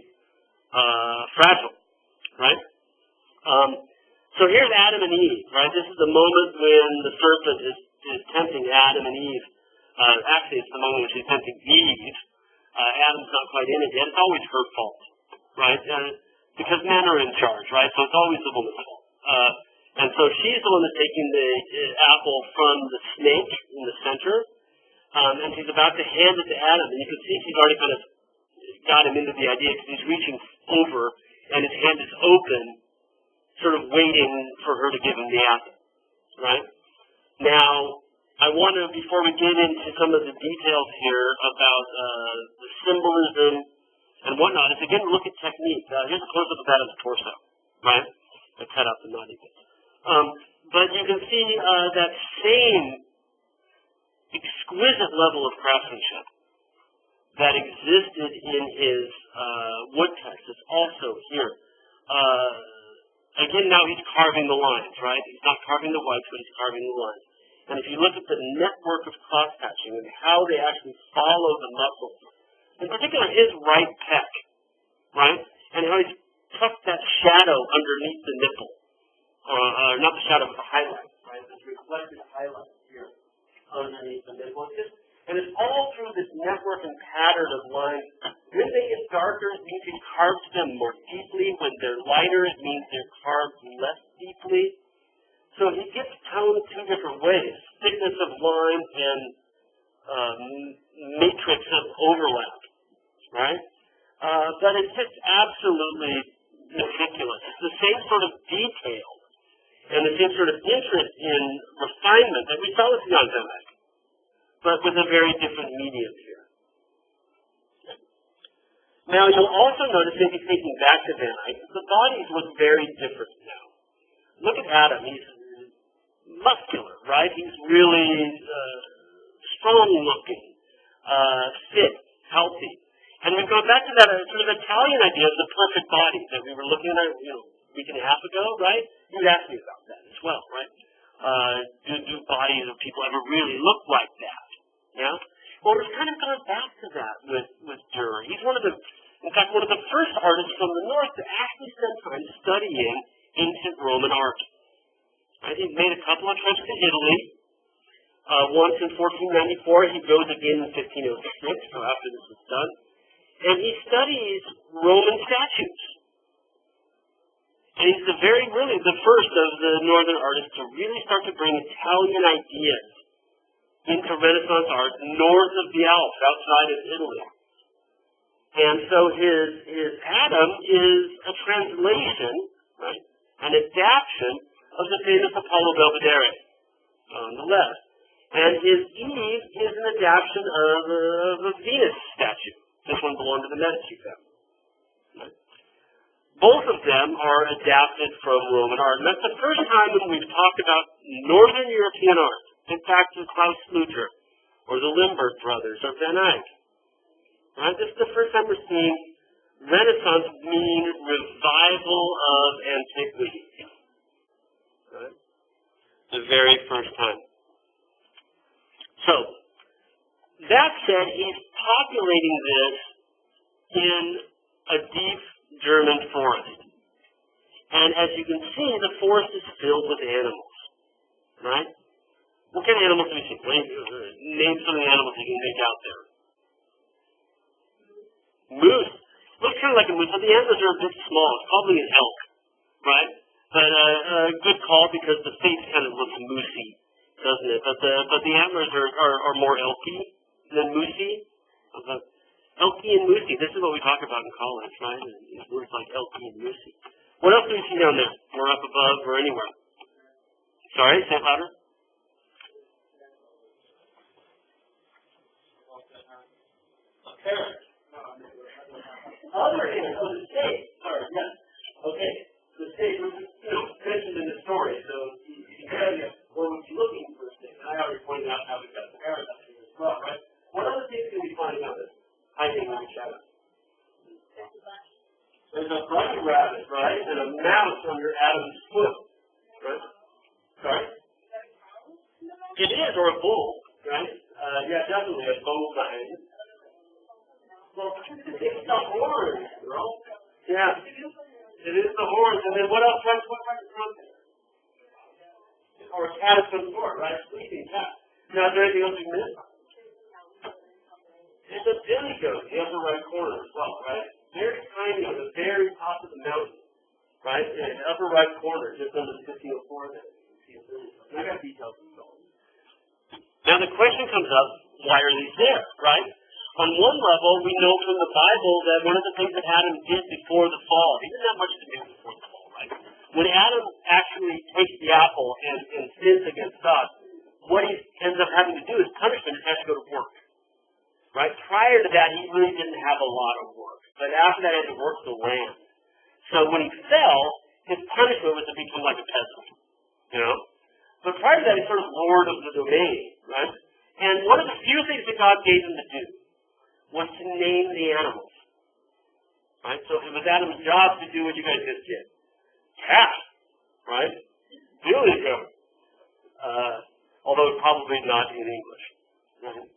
fragile, right? So here's Adam and Eve, right? This is the moment when the serpent is tempting Adam and Eve. Actually, it's the moment when she's tempting Eve. Adam's not quite in it yet. It's always her fault, right? Because men are in charge, right? So it's always the woman's fault. And so she's the one that's taking the apple from the snake in the center, and she's about to hand it to Adam. And you can see she's already kind of got him into the idea because he's reaching over, and his hand is open, sort of waiting for her to give him the apple, right? Now, I want to, before we get into some of the details here about the symbolism and whatnot, is again look at technique. Here's a close-up of Adam's torso, right? I cut out the naughty bit. But you can see that same exquisite level of craftsmanship that existed in his woodcuts is also here. Again, now he's carving the lines, right? He's not carving the whites, but he's carving the lines. And if you look at the network of cross-hatching and how they actually follow the muscles, in particular his right pec, right? And how he's tucked that shadow underneath the nipple. Not the shadow, but the highlight, right? This reflected highlight here underneath the nipple. And it's all through this network and pattern of lines. When they get darker, it means he carved them more deeply. When they're lighter, it means they're carved less deeply. So he gets tone two different ways, thickness of line and matrix of overlap, right? But it's just absolutely meticulous. It's the same sort of detail and the same sort of interest in refinement that we saw with Jan Van Eyck, but with a very different medium here. Now, you'll also notice, maybe thinking back to Van Eyck, the bodies look very different now. Look at Adam. He's muscular, right? He's really strong-looking, fit, healthy. And we've gone back to that sort of Italian idea of the perfect body that we were looking at, a week and a half ago, right? You asked me about that as well, right? Do bodies of people ever really look like that? Yeah? Well, we've kind of gone back to that with Dürer. He's one of the first artists from the North to actually spend time studying ancient Roman art. Right? He made a couple of trips to Italy. Once in 1494, he goes again in 1506, so after this is done. And he studies Roman statues. And he's really the first of the Northern artists to really start to bring Italian ideas into Renaissance art north of the Alps, outside of Italy. And so his Adam is a translation, right, an adaptation of the famous Apollo Belvedere on the left. And his Eve is an adaptation of a Venus statue. This one belonged to the Medici family. Right? Both of them are adapted from Roman art. And that's the first time when we've talked about Northern European art. Think back to Klaus Schluter, or the Limburg brothers, or Van Eyck. Right? This is the first time we're seeing Renaissance mean revival of antiquity. Right? The very first time. So, that said, he's populating this in a deep German forest. And as you can see, the forest is filled with animals. Right? What kind of animals do we see? Name some of the animals you can make out there. Moose. Looks kind of like a moose, but the antlers are a bit small. It's probably an elk. Right? But a good call because the face kind of looks moosey, doesn't it? But the antlers are more elky than moosey. Elky and moosey. This is what we talk about in college, right? These words like elky and moosey. What else do we see down there? Or up above or anywhere? Sorry, say it louder. A parrot. Other animals, the state. Sorry, yes. Okay. The state was mentioned in the story, so you can tell you what we'd be looking for a state. And I already pointed out how we've got the parrot up here as well, right? What other things can we find out that's hiding in the shadow? There's a bunny rabbit, right? And a mouse. A under Adam's foot. Right? Sorry? It is, or a bull, right? Yeah, definitely a bovine. Well, it's the horns, bro. Yeah. It is the horns. And then what else? What kind of trumpet? Or a cat of some sort, right? Sleeping cat. Now, is there anything else you missed? It's a billy goat in the upper right corner as well, right? Very tiny on the very top of the mountain, right? In the upper right corner, just under the 1504 there. I got details and so on. Now the question comes up, why are these there, right? On one level, we know from the Bible that one of the things that Adam did before the fall, he didn't have much to do before the fall, right? When Adam actually takes the apple and sins against God, what he ends up having to do as punishment is he has to go to work. Right? Prior to that, he really didn't have a lot of work. But after that, he had to work the land. So when he fell, his punishment was to become like a peasant. You know? But prior to that, he's sort of lord of the domain. Right? And one of the few things that God gave him to do was to name the animals. Right? So it was Adam's job to do what you guys just did. Cat. Right? Billy goat. Although probably not in English. Right?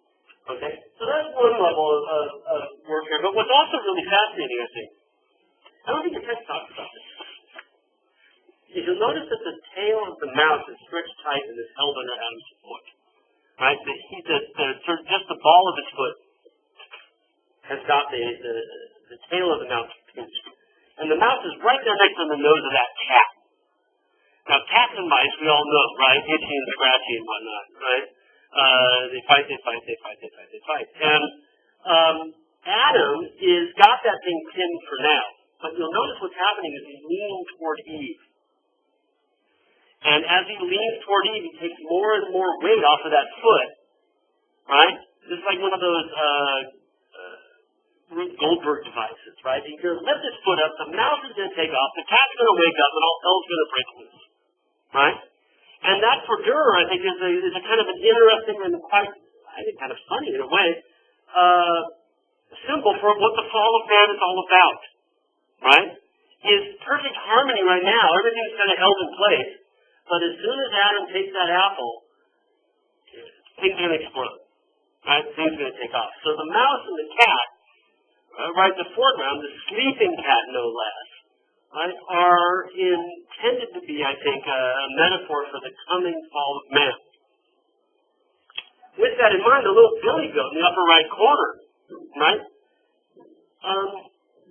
Okay, so that's one level of work here. But what's also really fascinating, I think, I don't think the text talks about this. You'll notice that the tail of the mouse is stretched tight and is held under Adam's foot. Right? Just the ball of his foot has got the tail of the mouse pinched. And the mouse is right there next to the nose of that cat. Now, cats and mice, we all know, right? Itchy and scratchy and whatnot, right? They fight. And Adam is got that thing pinned for now. But you'll notice what's happening is he's leaning toward Eve. And as he leans toward Eve, he takes more and more weight off of that foot. Right? This is like one of those Rube Goldberg devices, right? He's going to lift his foot up, the mouse is going to take off, the cat's going to wake up, and all hell's going to break loose. Right? And that for Durer, I think, is a kind of an interesting and quite, I think, kind of funny in a way, symbol for what the fall of man is all about. Right? Is perfect harmony right now. Everything's kind of held in place. But as soon as Adam takes that apple, things are going to explode. Right? Things are going to take off. So the mouse and the cat, right in the foreground, the sleeping cat no less, right, are intended to be, I think, a metaphor for the coming fall of man. With that in mind, the little billy goat in the upper right corner, right,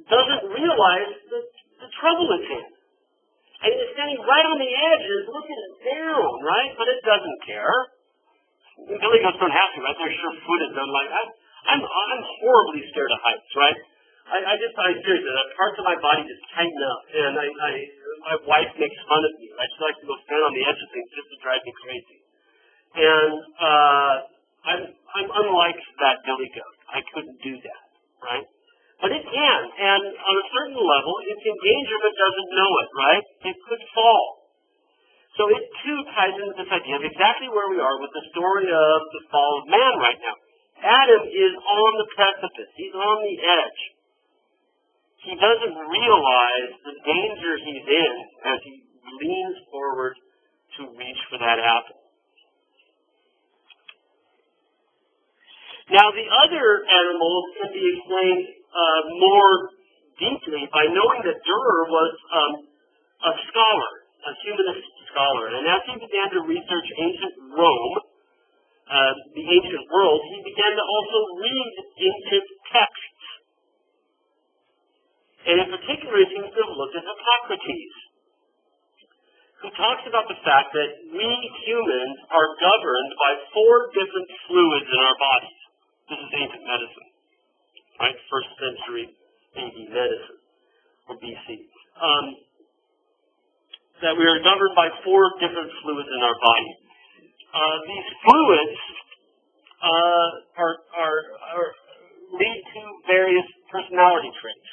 doesn't realize the trouble it's in. And it's standing right on the edge and is looking down, right, but it doesn't care. Billy goats don't have to, right? They're sure-footed. They're like, I'm horribly scared of heights, right? I seriously, parts of my body just tighten up, and my wife makes fun of me. Right? She likes to go stand on the edge of things just to drive me crazy. And I'm unlike that billy goat. I couldn't do that, right? But it can, and on a certain level, it's in danger but doesn't know it, right? It could fall. So it too ties into this idea of exactly where we are with the story of the fall of man right now. Adam is on the precipice. He's on the edge. He doesn't realize the danger he's in as he leans forward to reach for that apple. Now, the other animals can be explained more deeply by knowing that Durer was a scholar, a humanist scholar. And as he began to research ancient Rome, the ancient world, he began to also read ancient texts. And in particular, he seems to have looked at Hippocrates, who talks about the fact that we humans are governed by 4 different fluids in our bodies. This is ancient medicine, right? 1st century AD medicine, or BC. That we are governed by 4 different fluids in our body. These fluids lead to various personality traits.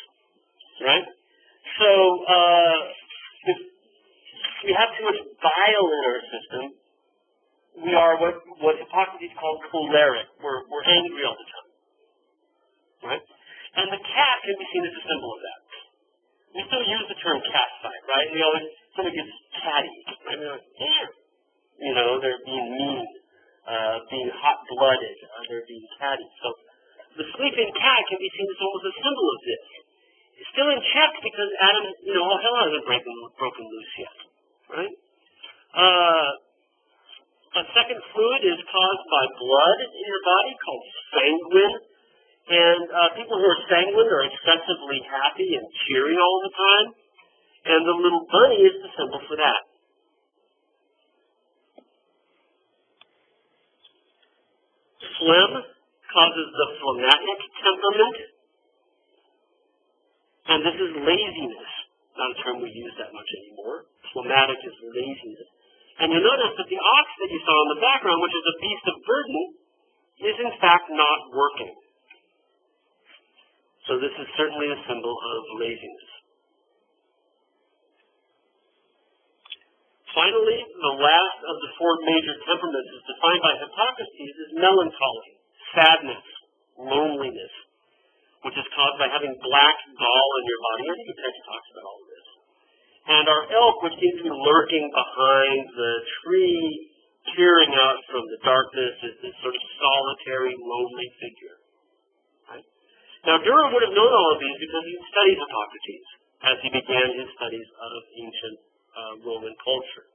Right? So, if we have too much bile in our system, we are what Hippocrates called choleric. We're angry all the time. Right? And the cat can be seen as a symbol of that. We still use the term cat fight, right? We always kind of gets catty. Right? They're like, eh. You know, they're being mean, being hot-blooded, they're being catty. So the sleeping cat can be seen as almost a symbol of this. It's still in check because Adam, all hell hasn't broken loose yet, right? A second fluid is caused by blood in your body called sanguine. And people who are sanguine are excessively happy and cheery all the time. And the little bunny is the symbol for that. Phlegm causes the phlegmatic temperament. And this is laziness. Not a term we use that much anymore. Phlegmatic is laziness. And you'll notice that the ox that you saw in the background, which is a beast of burden, is in fact not working. So this is certainly a symbol of laziness. Finally, the last of the four major temperaments is defined by Hippocrates as melancholy, sadness, loneliness, which is caused by having black gall in your body. I think the text talks about all of this. And our elk, which seems to be lurking behind the tree, peering out from the darkness, is this sort of solitary, lonely figure. Right? Now, Dürer would have known all of these because he studied Hippocrates as he began his studies of ancient Roman culture.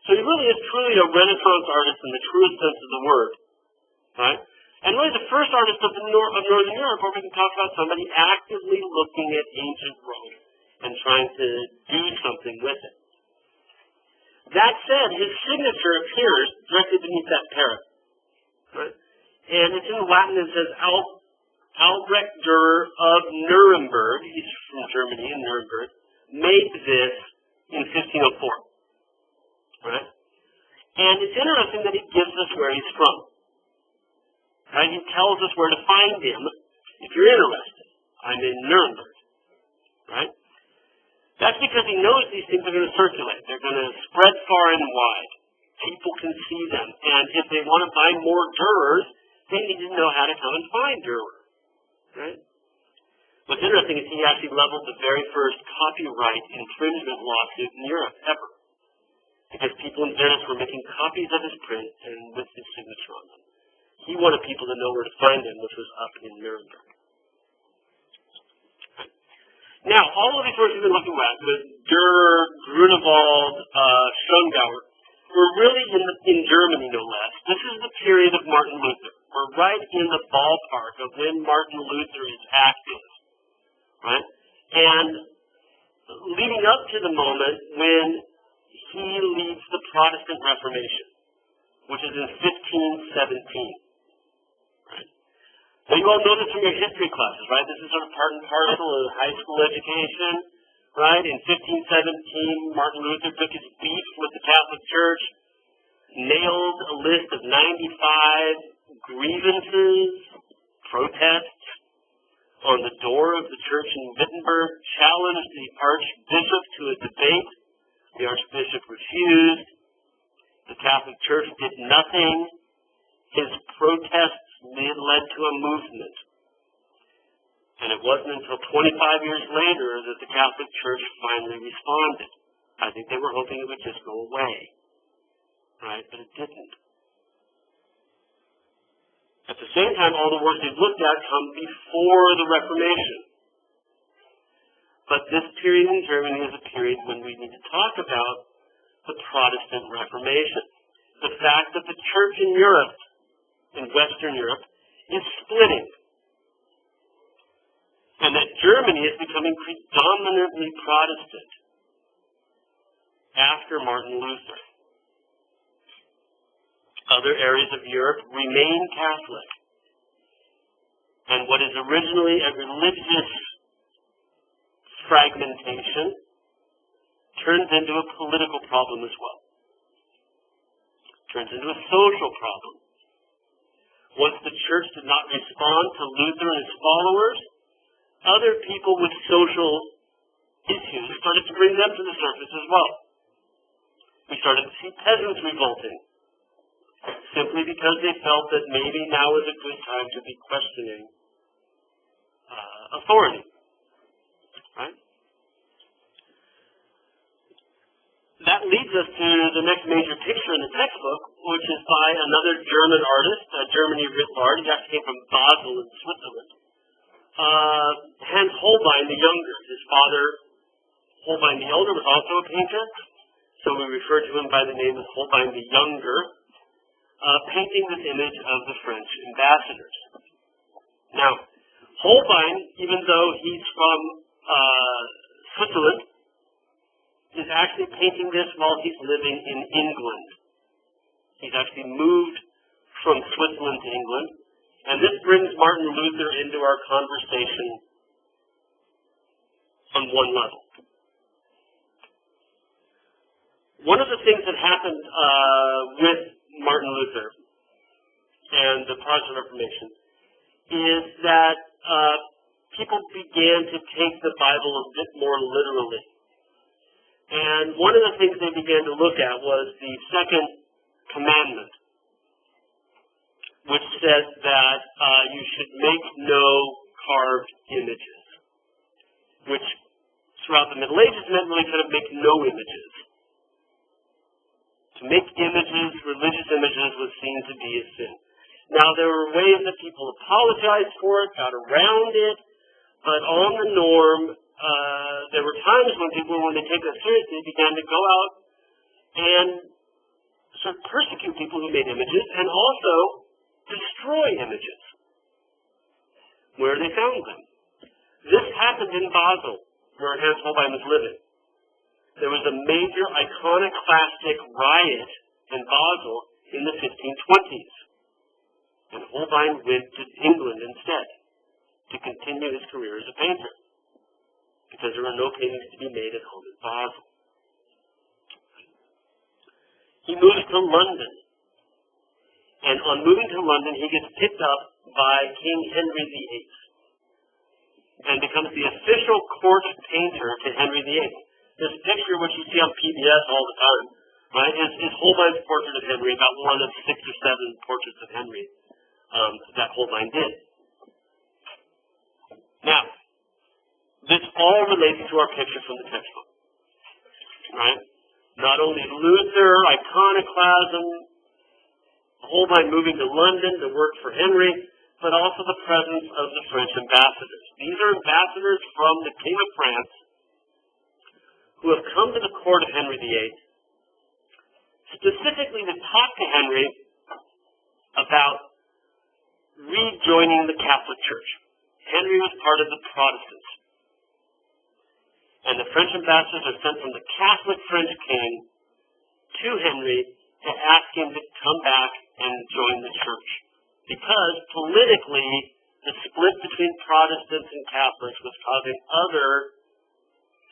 So he really is truly a Renaissance artist in the truest sense of the word. Right? And really the first artist of Northern Europe where we can talk about somebody actively looking at ancient Rome and trying to do something with it. That said, his signature appears directly beneath that parrot. Right? And it's in Latin. It says Albrecht Dürer of Nuremberg, he's from Germany, in Nuremberg, made this in 1504. Right? And it's interesting that he gives us where he's from. Right? He tells us where to find him if you're interested. I'm in Nuremberg. Right? That's because he knows these things are going to circulate. They're going to spread far and wide. People can see them. And if they want to find more Dürers, they need to know how to come and find Dürer. Right? What's interesting is he actually leveled the very first copyright infringement lawsuit in Europe ever. Because people in Venice were making copies of his print and with his signature on them. He wanted people to know where to find him, which was up in Nuremberg. Now, all of these works we've been looking at, with Dürer, Grunewald, Schongauer, were really in Germany, no less. This is the period of Martin Luther. We're right in the ballpark of when Martin Luther is active. Right? And leading up to the moment when he leads the Protestant Reformation, which is in 1517. Right? Now you all know this from your history classes, right? This is sort of part and parcel of high school education, right? In 1517, Martin Luther took his beef with the Catholic Church, nailed a list of 95 grievances, protests, on the door of the church in Wittenberg, challenged the archbishop to a debate. The archbishop refused. The Catholic Church did nothing. His protests led to a movement. And it wasn't until 25 years later that the Catholic Church finally responded. I think they were hoping it would just go away. Right? But it didn't. At the same time, all the work they've looked at come before the Reformation. But this period in Germany is a period when we need to talk about the Protestant Reformation. The fact that the church in Europe, in Western Europe, is splitting. And that Germany is becoming predominantly Protestant after Martin Luther. Other areas of Europe remain Catholic. And what is originally a religious fragmentation turns into a political problem as well. Turns into a social problem. Once the church did not respond to Luther and his followers, other people with social issues started to bring them to the surface as well. We started to see peasants revolting, simply because they felt that maybe now is a good time to be questioning authority. Right? that leads us to the next major picture in the textbook, which is by another German artist, Germany writ large. He actually came from Basel in Switzerland. Hans Holbein the Younger. His father, Holbein the Elder, was also a painter, so we refer to him by the name of Holbein the Younger, painting this image of the French ambassadors. Now, Holbein, even though he's from Switzerland, is actually painting this while he's living in England. He's actually moved from Switzerland to England, and this brings Martin Luther into our conversation on one level. One of the things that happened with Martin Luther and the Protestant Reformation is that people began to take the Bible a bit more literally. And one of the things they began to look at was the second commandment, which says that you should make no carved images, which throughout the Middle Ages meant really kind of make no images. To make images, religious images, was seen to be a sin. Now, there were ways that people apologized for it, got around it, but on the norm, there were times when people, when they take it seriously, began to go out and sort of persecute people who made images and also destroy images where they found them. This happened in Basel, where Hans Holbein was living. There was a major iconoclastic riot in Basel in the 1520s. And Holbein went to England instead to continue his career as a painter, because there were no paintings to be made at home in Basel. He moves to London, and on moving to London, he gets picked up by King Henry VIII and becomes the official court painter to Henry VIII. This picture, which you see on PBS all the time, right, is Holbein's portrait of Henry, about one of 6 or 7 portraits of Henry that Holbein did. Now, this all relates to our picture from the textbook, right? Not only Luther, iconoclasm, Holbein moving to London to work for Henry, but also the presence of the French ambassadors. These are ambassadors from the King of France who have come to the court of Henry VIII, specifically to talk to Henry about rejoining the Catholic Church. Henry was part of the Protestants. And the French ambassadors are sent from the Catholic French king to Henry to ask him to come back and join the church. Because politically, the split between Protestants and Catholics was causing other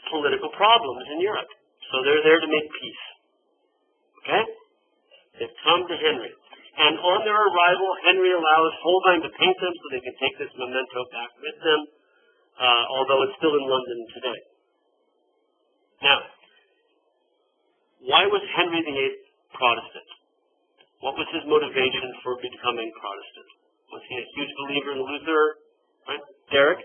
political problems in Europe. So they're there to make peace. Okay? They've come to Henry. And on their arrival, Henry allows Holbein to paint them so they can take this memento back with them, although it's still in London today. Now, why was Henry VIII Protestant? What was his motivation for becoming Protestant? Was he a huge believer in Luther? Right? Derek?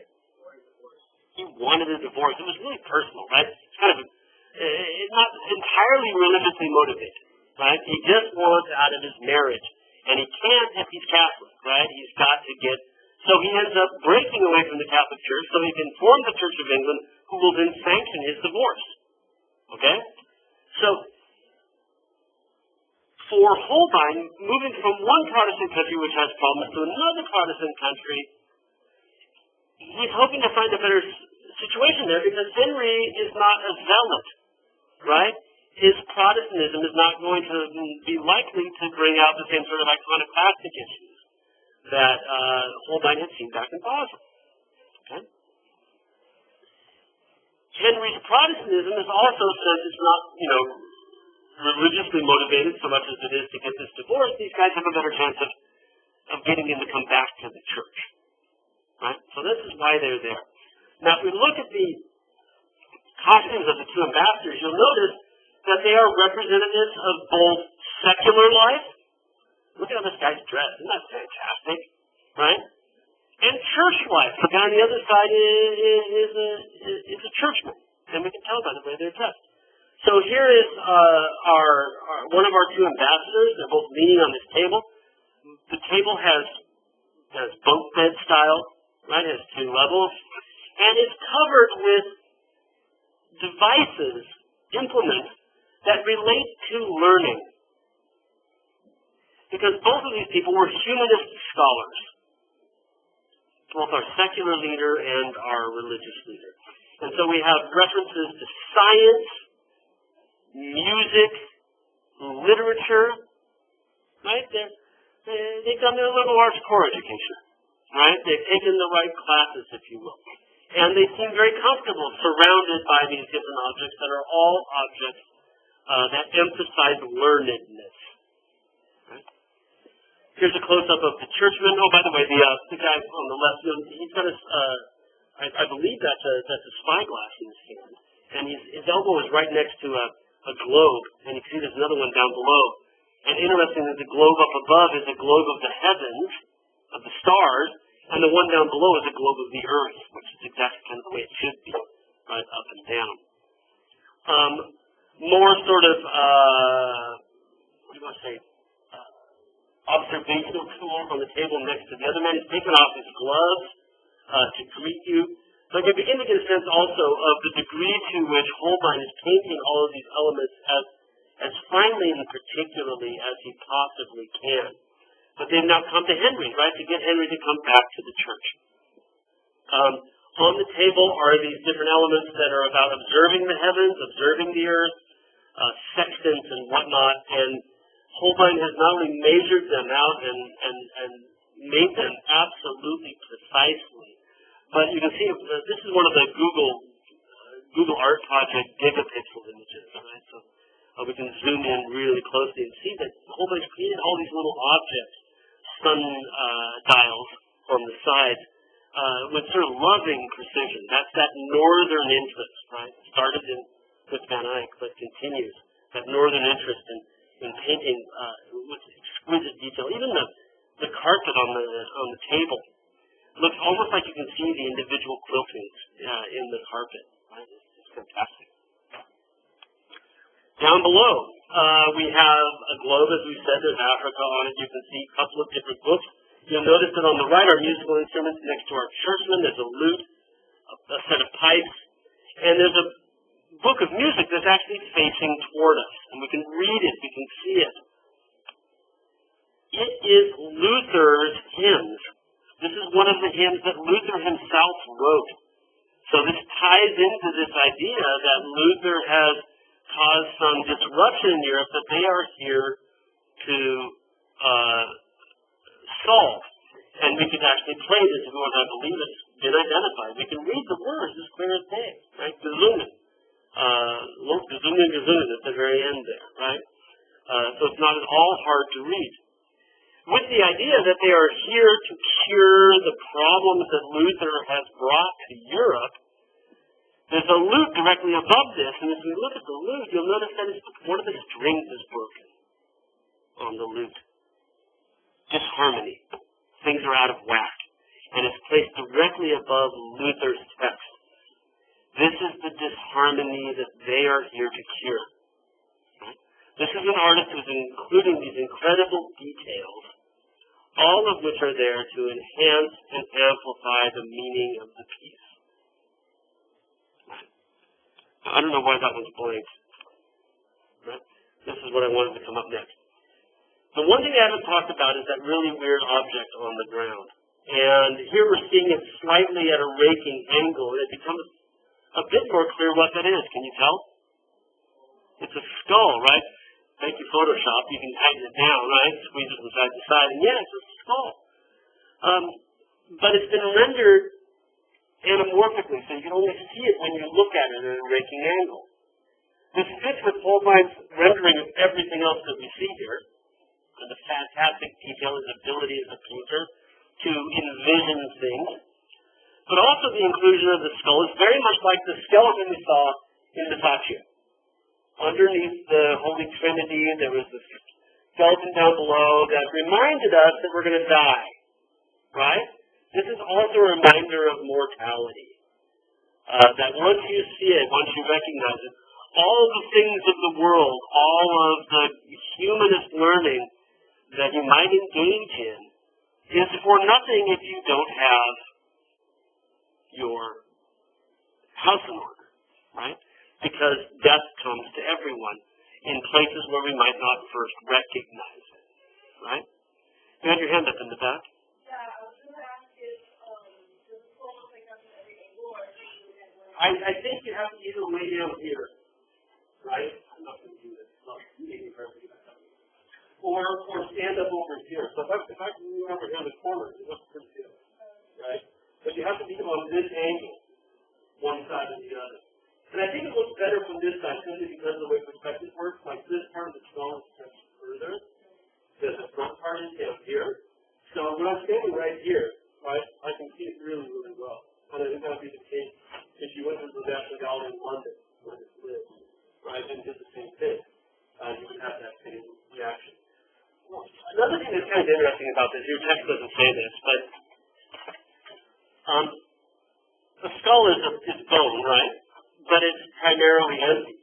He wanted a divorce. It was really personal, right? It's kind of not entirely religiously motivated, right? He just wants out of his marriage. And he can't if he's Catholic, right? He's got to get... So he ends up breaking away from the Catholic Church so he can form the Church of England, who will then sanction his divorce. Okay? So, for Holbein, moving from one Protestant country which has problems to another Protestant country, he's hoping to find a better situation there because Henry is not a zealot, right? His Protestantism is not going to be likely to bring out the same sort of iconoclastic issues that Holbein had seen back in Basel. Okay? Henry's Protestantism is also, since it's not, religiously motivated so much as it is to get this divorce, these guys have a better chance of getting him to come back to the church. Right? So this is why they're there. Now, if we look at the costumes of the two ambassadors, you'll notice that they are representatives of both secular life. Look at how this guy's dressed. Isn't that fantastic? Right? And church life. The guy on the other side is a churchman. And we can tell by the way they're dressed. So here is one of our two ambassadors. They're both leaning on this table. The table has bunk bed style, right? It has two levels, and it's covered with devices, implements that relate to learning. Because both of these people were humanist scholars, both our secular leader and our religious leader. And so we have references to science, music, literature, right? They've done their liberal arts core education, right? They've taken the right classes, if you will. And they seem very comfortable surrounded by these different objects that are all objects that emphasize learnedness. Right? Here's a close-up of the churchman. Oh, by the way, the guy on the left, he's got I believe that's a spyglass in his hand. And his elbow is right next to a globe. And you can see there's another one down below. And interesting that the globe up above is a globe of the heavens, of the stars, and the one down below is a globe of the earth, which is exactly kind of the way it should be, right, up and down. More sort of, what do you want to say, observational tools on the table next to the other man. He's taken off his gloves to greet you. So I can begin to get a sense also of the degree to which Holbein is painting all of these elements as finely and particularly as he possibly can. But they've now come to Henry, right, to get Henry to come back to the church. On the table are these different elements that are about observing the heavens, observing the earth, sextants and whatnot, and Holbein has not only measured them out and made them absolutely precisely, but you can see this is one of the Google Art Project gigapixel images, right? So we can zoom in really closely and see that Holbein's created all these little objects, sun dials on the side, with sort of loving precision. That's that northern interest, right? It started with Van Eyck, but continues. That northern interest in painting with exquisite detail. Even the carpet on the table looks almost like you can see the individual quiltings in the carpet. Right? It's fantastic. Down below, we have a globe, as we said. There's Africa on it. You can see a couple of different books. You'll notice that on the right are musical instruments next to our churchman. There's a lute, a set of pipes, and there's a book of music that's actually facing toward us. And we can read it. We can see it. It is Luther's hymns. This is one of the hymns that Luther himself wrote. So this ties into this idea that Luther has caused some disruption in Europe that they are here to solve. And we could actually play this if I believe it's been identified. We can read the words as clear as day, right? Gesungen. Gesungen at the very end there, right? So it's not at all hard to read. With the idea that they are here to cure the problems that Luther has brought to Europe, there's a lute directly above this, and if you look at the lute, you'll notice that one of the strings is broken on the lute. Disharmony. Things are out of whack. And it's placed directly above Luther's text. This is the disharmony that they are here to cure. Right? This is an artist who's including these incredible details, all of which are there to enhance and amplify the meaning of the piece. I don't know why that one's blank. Right? This is what I wanted to come up next. The one thing I haven't talked about is that really weird object on the ground. And here we're seeing it slightly at a raking angle, and it becomes a bit more clear what that is. Can you tell? It's a skull, right? Thank you, Photoshop. You can tighten it down, right? Squeeze it from side to side, and yeah, it's a skull. But it's been rendered anamorphically, so you can only see it when you look at it at a raking angle. This fits with Holbein's rendering of everything else that we see here, and the fantastic detail, his ability as a painter to envision things, but also the inclusion of the skull is very much like the skeleton we saw in the Faccia. Underneath the Holy Trinity, there was this skeleton down below that reminded us that we're going to die, right? This is also a reminder of mortality. That once you see it, once you recognize it, all the things of the world, all of the humanist learning that you might engage in is for nothing if you don't have your house in order, right? Because death comes to everyone in places where we might not first recognize it, right? You had your hand up in the back? I think you have to either lay down here, right? I'm not going to do this. Or stand up over here. So if I move over here in the corner, it looks pretty good, right? But you have to be on this angle, one side or the other. And I think it looks better from this side simply because of the way perspective works. Like this part of the skull is stretched further than the front part is down here. So when I'm standing right here, right, I can see it really, really well. And I think that would be the case if you went to the National Gallery in London, where this lives, right, and did the same thing. You would have that same reaction. Well, another thing that's kind of interesting about this, your text doesn't say this, but the skull is bone, right? But it's primarily empty,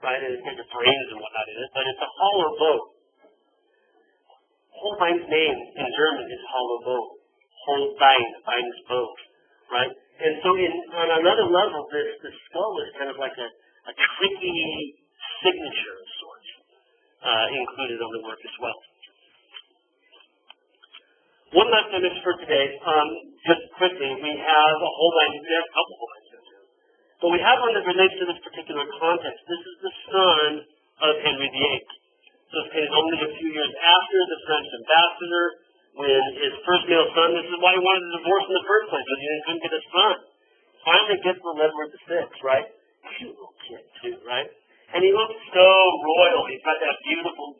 right? And it's your brains and whatnot in it, but it's a hollow bone. Holbein's name in German is hollow bone. Holbein, Bein is bone, right? And so on another level, the skull is kind of like a tricky signature of sorts included on the work as well. One last image for today. Just quickly, we have a Holbein, we have a couple Holbeins here. But we have one that relates to this particular context. This is the son of Henry VIII. So it's painted only a few years after the French ambassador, when his first male son, this is why he wanted a divorce in the first place, because he couldn't get a son. Finally gets the Edward VI, right? Cute little kid, too, right? And he looks so royal. He's got that beautiful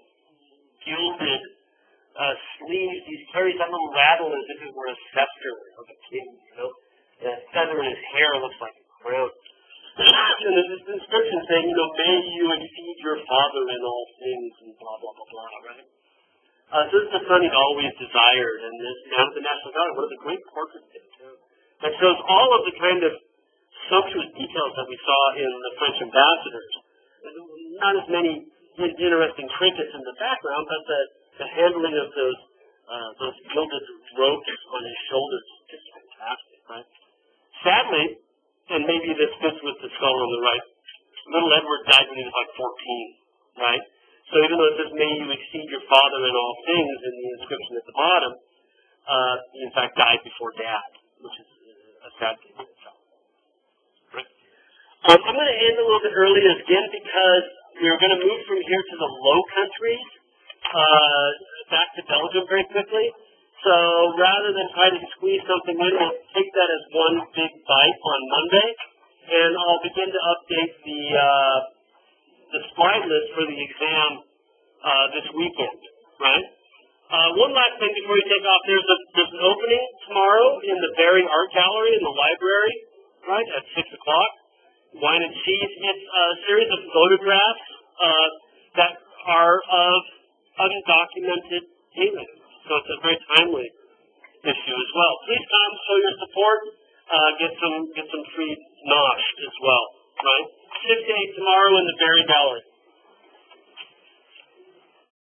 gilded sleeves. He carries that little rattle as if it were a scepter of a king, you know? That feather in his hair looks like a crown. And there's this inscription saying, you know, may you exceed your father in all things, and blah, blah, blah, blah, right? This is the son he'd always desired, and now at the National Gallery, one of the great portraits there, that shows all of the kind of sumptuous details that we saw in the French ambassadors. Not as many interesting trinkets in the background, but the handling of those gilded ropes on his shoulders is just fantastic, right? Sadly, and maybe this fits with the skull on the right, little Edward died when he was like 14, right? So even though it says, may you exceed your father in all things in the inscription at the bottom, he in fact died before Dad, which is a sad thing in itself. Right? I'm going to end a little bit early again because we're going to move from here to the Low Countries, back to Belgium very quickly. So rather than try to squeeze something in, we'll take that as one big bite on Monday, and I'll begin to update the slide list for the exam this weekend, right? One last thing before we take off, there's an opening tomorrow in the Barry Art Gallery in the library, right, at 6 o'clock. Wine and Cheese. It's a series of photographs that are of undocumented aliens. So it's a very timely issue as well. Please come, show your support, get some free nosh as well, right? 6 to 8 tomorrow in the Barry Gallery.